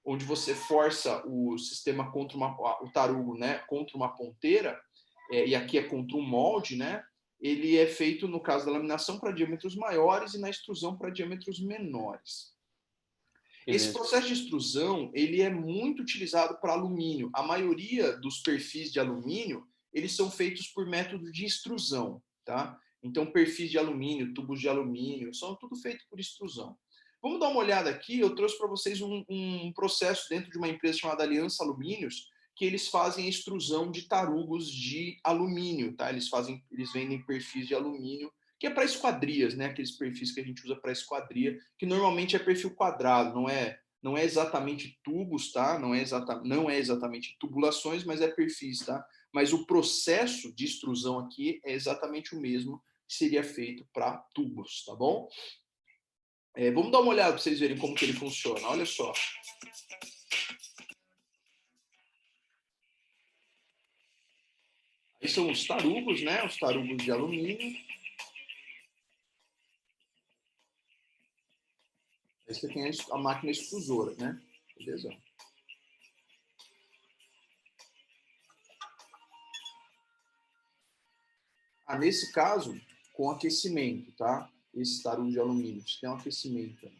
onde você força o sistema contra o tarugo, né, contra uma ponteira, e aqui é contra um molde, né, ele é feito, no caso da laminação, para diâmetros maiores e na extrusão para diâmetros menores. Esse processo de extrusão, ele é muito utilizado para alumínio. A maioria dos perfis de alumínio, eles são feitos por método de extrusão, tá? Então, perfis de alumínio, tubos de alumínio, são tudo feito por extrusão. Vamos dar uma olhada aqui, eu trouxe para vocês um processo dentro de uma empresa chamada Aliança Alumínios, que eles fazem a extrusão de tarugos de alumínio, tá? Eles vendem perfis de alumínio, que é para esquadrias, né? Aqueles perfis que a gente usa para esquadria, que normalmente é perfil quadrado, não é exatamente tubos, tá? Não é exatamente tubulações, mas é perfis, tá? Mas o processo de extrusão aqui é exatamente o mesmo que seria feito para tubos, tá bom? Vamos dar uma olhada para vocês verem como que ele funciona. Olha só. Esses são os tarugos, né? Os tarugos de alumínio. Aí você tem a máquina extrusora, né? Beleza? Nesse caso, com aquecimento, tá? Esse tarugo de alumínio, tem um aquecimento.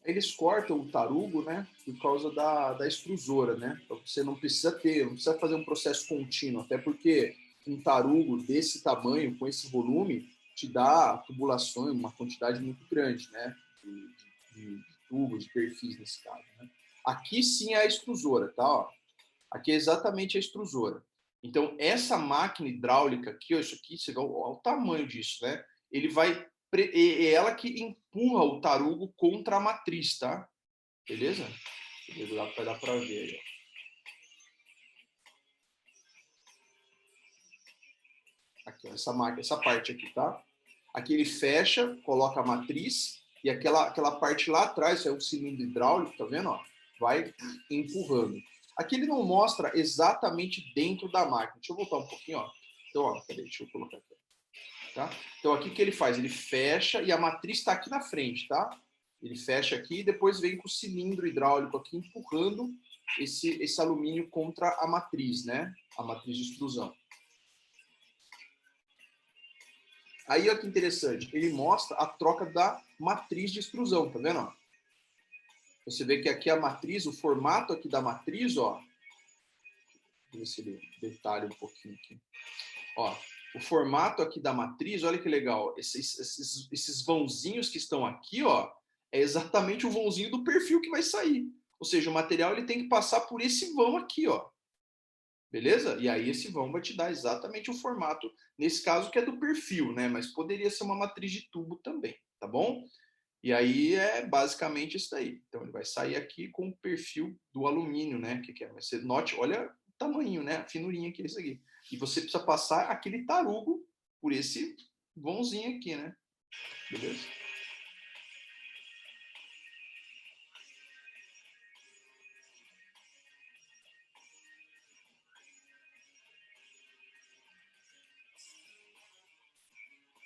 Eles cortam o tarugo, né, por causa da extrusora, né? Então, você não precisa fazer um processo contínuo, até porque um tarugo desse tamanho, com esse volume, te dá tubulações, uma quantidade muito grande, né, de tubos, de perfis nesse caso, né? Aqui sim é a extrusora, tá? Ó. Aqui é exatamente a extrusora. Então, essa máquina hidráulica aqui, ó, isso aqui, você vê o tamanho disso, né? Ele vai é ela que empurra o tarugo contra a matriz, tá? Beleza? Vai dar para ver aí, ó. Aqui, ó, essa parte aqui, tá? Aqui ele fecha, coloca a matriz e aquela parte lá atrás, é um cilindro hidráulico, tá vendo? Ó? Vai empurrando. Aqui ele não mostra exatamente dentro da máquina. Deixa eu voltar um pouquinho, ó. Então, ó, peraí, deixa eu colocar aqui. Tá? Então, aqui o que ele faz? Ele fecha e a matriz está aqui na frente, tá? Ele fecha aqui e depois vem com o cilindro hidráulico aqui empurrando esse alumínio contra a matriz, né? A matriz de extrusão. Aí, olha que interessante. Ele mostra a troca da matriz de extrusão, tá vendo? Você vê que aqui a matriz, o formato aqui da matriz, ó. Deixa eu ver se ele detalha um pouquinho aqui. Ó, o formato aqui da matriz, olha que legal. Esses vãozinhos que estão aqui, ó, é exatamente o vãozinho do perfil que vai sair. Ou seja, o material ele tem que passar por esse vão aqui, ó. Beleza? E aí esse vão vai te dar exatamente o formato, nesse caso que é do perfil, né? Mas poderia ser uma matriz de tubo também, tá bom? E aí é basicamente isso daí. Então ele vai sair aqui com o perfil do alumínio, né? Que é? Você note, olha o tamanho, né? A finurinha que é isso aqui. E você precisa passar aquele tarugo por esse vãozinho aqui, né? Beleza?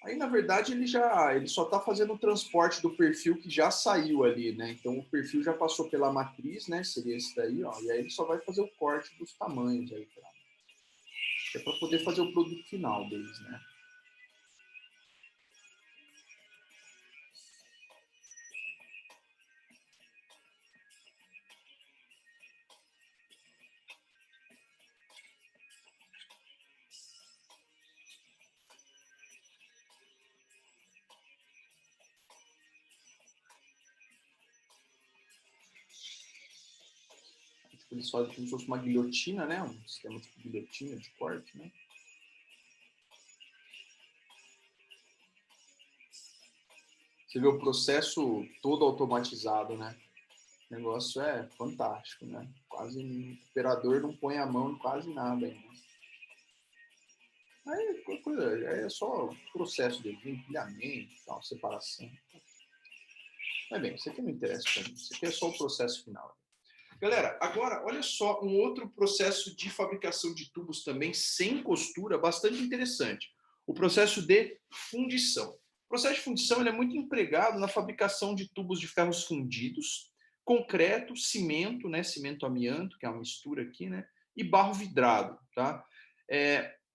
Aí, na verdade, ele só está fazendo o transporte do perfil que já saiu ali, né? Então, o perfil já passou pela matriz, né? Seria esse daí, ó. E aí ele só vai fazer o corte dos tamanhos aí, pra... é para poder fazer o produto final deles, né? Eles fazem como se fosse uma guilhotina, né? Um sistema de guilhotina de corte, né? Você vê o processo todo automatizado, né? O negócio é fantástico, né? Quase o operador não põe a mão em quase nada ainda. Aí é só o processo de empilhamento, tal, separação. Mas bem, isso aqui não interessa para mim. Isso aqui é só o processo final. Galera, agora, olha só um outro processo de fabricação de tubos também sem costura, bastante interessante. O processo de fundição. O processo de fundição ele é muito empregado na fabricação de tubos de ferros fundidos, concreto, cimento, né, cimento amianto, que é uma mistura aqui, né, e barro vidrado, tá?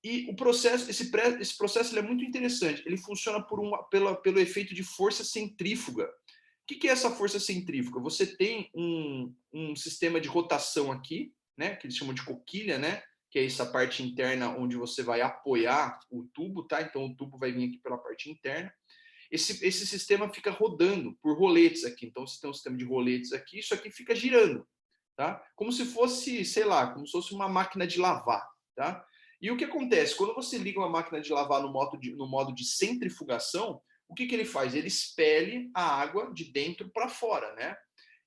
E o processo, esse processo ele é muito interessante. Ele funciona pelo efeito de força centrífuga. O que é essa força centrífuga? Você tem um sistema de rotação aqui, né, que eles chamam de coquilha, né, que é essa parte interna onde você vai apoiar o tubo, tá? Então o tubo vai vir aqui pela parte interna. Esse sistema fica rodando por roletes aqui. Então você tem um sistema de roletes aqui, isso aqui fica girando, tá? Como se fosse, sei lá, como se fosse uma máquina de lavar, tá? E o que acontece? Quando você liga uma máquina de lavar no modo de centrifugação, o que ele faz? Ele expele a água de dentro para fora, né?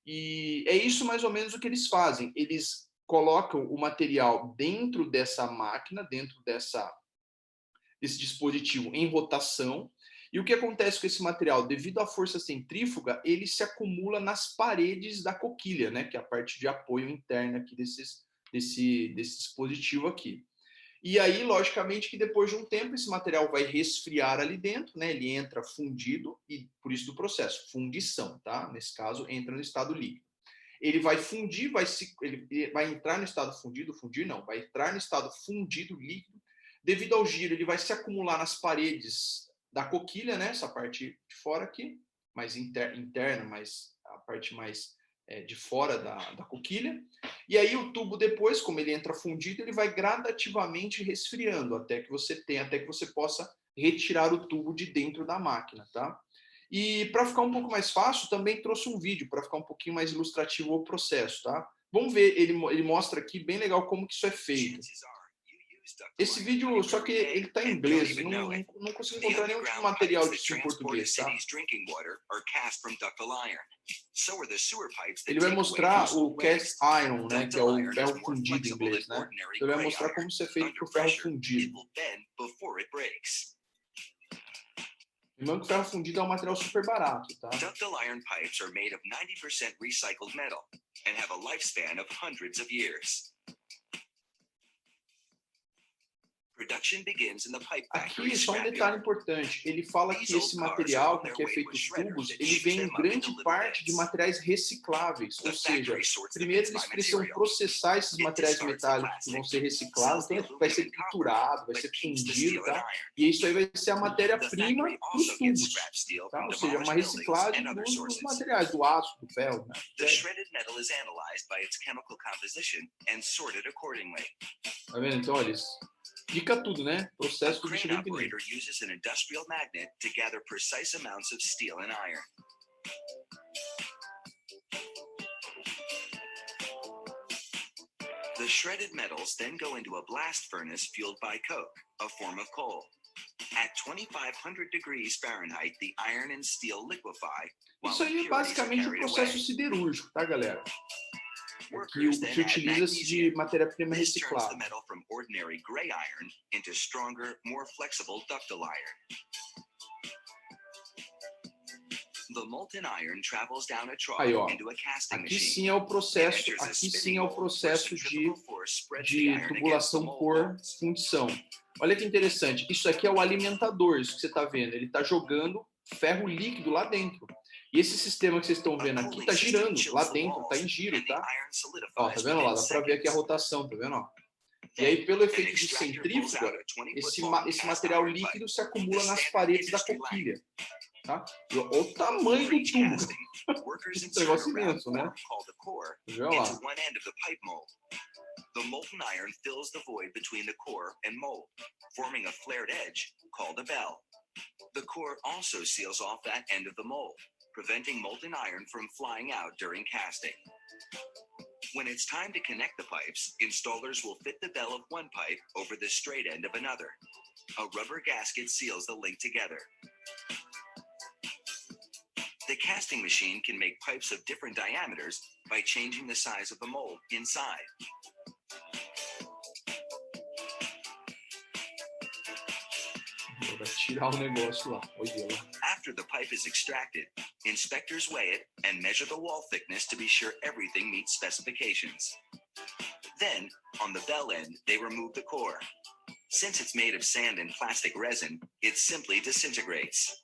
E é isso mais ou menos o que eles fazem. Eles colocam o material dentro dessa máquina, dentro desse dispositivo em rotação. E o que acontece com esse material? Devido à força centrífuga, ele se acumula nas paredes da coquilha, né? Que é a parte de apoio interna aqui desse dispositivo aqui. E aí, logicamente, que depois de um tempo, esse material vai resfriar ali dentro, né? Ele entra fundido, e por isso do processo, fundição, tá? Nesse caso, entra no estado líquido. Ele vai fundir, ele vai entrar no estado fundido, vai entrar no estado fundido líquido. Devido ao giro, ele vai se acumular nas paredes da coquilha, né? Essa parte de fora aqui, mais interna, mais a parte mais de fora da coquilha. E aí o tubo depois, como ele entra fundido, ele vai gradativamente resfriando até que você possa retirar o tubo de dentro da máquina, tá? E para ficar um pouco mais fácil, também trouxe um vídeo para ficar um pouquinho mais ilustrativo o processo, tá? Vamos ver, ele mostra aqui bem legal como que isso é feito. Esse vídeo, só que ele está em inglês, não consigo encontrar nenhum tipo de material disso em português, tá? Ele vai mostrar o cast iron, né, que é o ferro fundido em inglês, né? Então ele vai mostrar como isso é feito com o ferro fundido. Lembrando que o ferro fundido é um material super barato, tá? Ductile iron pipes are made of 90% recycled metal and have a lifespan of hundreds of years. Aqui, só um detalhe importante. Ele fala que esse material com que é feito os tubos, ele vem em grande parte de materiais recicláveis. Ou seja, primeiro eles precisam processar esses materiais metálicos que vão ser reciclados, então vai ser triturado, vai ser fundido, tá? E isso aí vai ser a matéria-prima dos tubos, tá? Ou seja, uma reciclagem dos materiais, do aço, do ferro, né? Tá vendo? Então, olha isso. Fica tudo, né? Processo do bicho bem pequeno. The shredded metals then go into a blast furnace fueled by coke, a form of coal. At 2500 degrees Fahrenheit, the iron and steel liquefy. Isso aí é basicamente o processo siderúrgico, tá, galera? Que utiliza-se de matéria-prima reciclada. Aí, ó, aqui sim é o processo de tubulação por fundição. Olha que interessante, isso aqui é o alimentador, isso que você está vendo, ele está jogando ferro líquido lá dentro. E esse sistema que vocês estão vendo aqui está girando lá dentro, está em giro, tá? Ó, tá vendo lá? Dá para ver aqui a rotação, tá vendo? Ó? E aí, pelo efeito de centrífuga, esse material líquido se acumula nas paredes da coquilha. Tá? Olha o tamanho do tubo. Esse negócio imenso, né? Veja lá. The molten iron fills the void between the core and mold, forming a flared edge called a bell. The core also seals off that end of the mold, preventing molten iron from flying out during casting. When it's time to connect the pipes, installers will fit the bell of one pipe over the straight end of another. A rubber gasket seals the link together. The casting machine can make pipes of different diameters by changing the size of the mold inside. Tirar o negócio lá. After the pipe is extracted, inspectors weigh it and measure the wall thickness to be sure everything meets specifications. Then, on the bell end, they remove the core. Since it's made of sand and plastic resin, it simply disintegrates.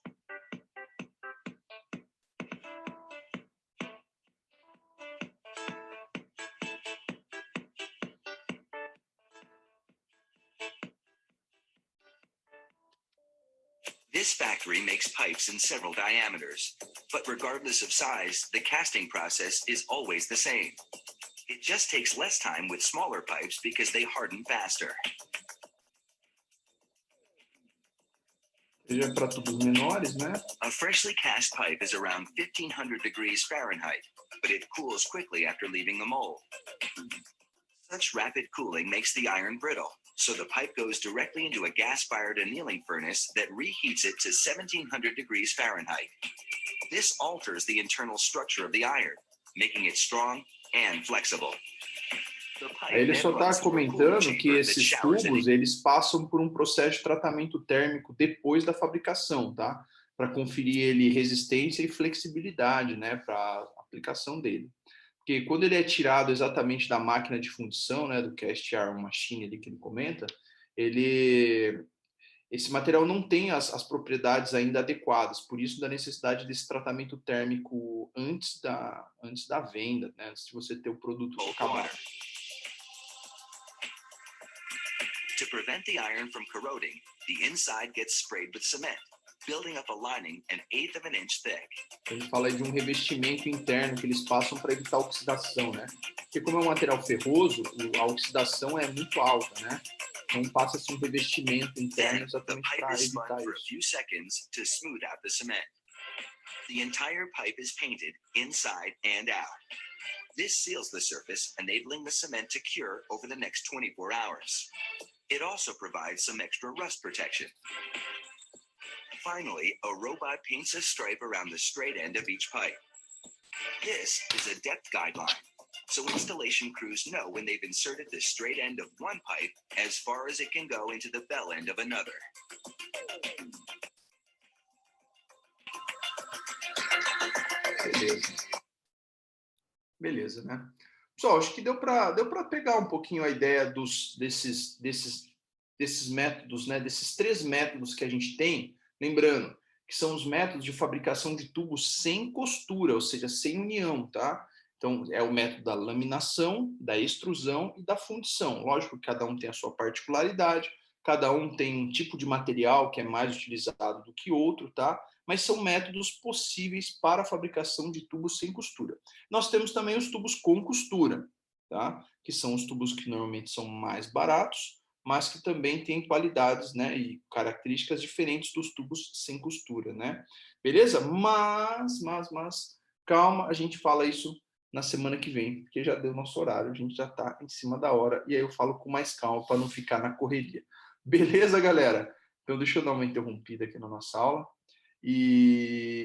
This factory makes pipes in several diameters, but regardless of size, the casting process is always the same. It just takes less time with smaller pipes because they harden faster. Para tubos menores, né? A freshly cast pipe is around 1500 degrees Fahrenheit, but it cools quickly after leaving the mold. Such rapid cooling makes the iron brittle, so the pipe goes directly into a gas-fired annealing furnace that reheats it to 1700 degrees Fahrenheit. This alters the internal structure of the iron, making it strong and flexible. Aí ele só está comentando que esses tubos, eles passam por um processo de tratamento térmico depois da fabricação, tá? Para conferir ele resistência e flexibilidade, né, para a aplicação dele. Porque quando ele é tirado exatamente da máquina de fundição, né, do cast iron machine ali que ele comenta, esse material não tem as propriedades ainda adequadas, por isso da necessidade desse tratamento térmico antes da venda, né, antes de você ter o produto acabado. To prevent the iron from corroding, the inside gets sprayed with cement, building up a lining an eighth of an inch thick. Ele fala aí de um revestimento interno que eles passam para evitar a oxidação, né? Porque como é um material ferroso, a oxidação é muito alta, né? Então passa-se um revestimento interno exatamente para evitar for a few isso. seconds to smooth out the cement. The entire pipe is painted inside and out. This seals the surface, enabling the cement to cure over the next 24 hours. It also provides some extra rust protection. Finally, a robot paints a stripe around the straight end of each pipe. This is a depth guideline, so installation crews know when they've inserted the straight end of one pipe as far as it can go into the bell end of another. Beleza, né? Pessoal, acho que deu para pegar um pouquinho a ideia desses métodos, né? Desses 3 métodos que a gente tem. Lembrando que são os métodos de fabricação de tubos sem costura, ou seja, sem união, tá? Então, é o método da laminação, da extrusão e da fundição. Lógico que cada um tem a sua particularidade, cada um tem um tipo de material que é mais utilizado do que outro, tá? Mas são métodos possíveis para a fabricação de tubos sem costura. Nós temos também os tubos com costura, tá? Que são os tubos que normalmente são mais baratos, mas que também têm qualidades, né, e características diferentes dos tubos sem costura, né? Beleza? Mas, calma, a gente fala isso na semana que vem, porque já deu nosso horário, a gente já está em cima da hora, e aí eu falo com mais calma para não ficar na correria. Beleza, galera? Então deixa eu dar uma interrompida aqui na nossa aula. E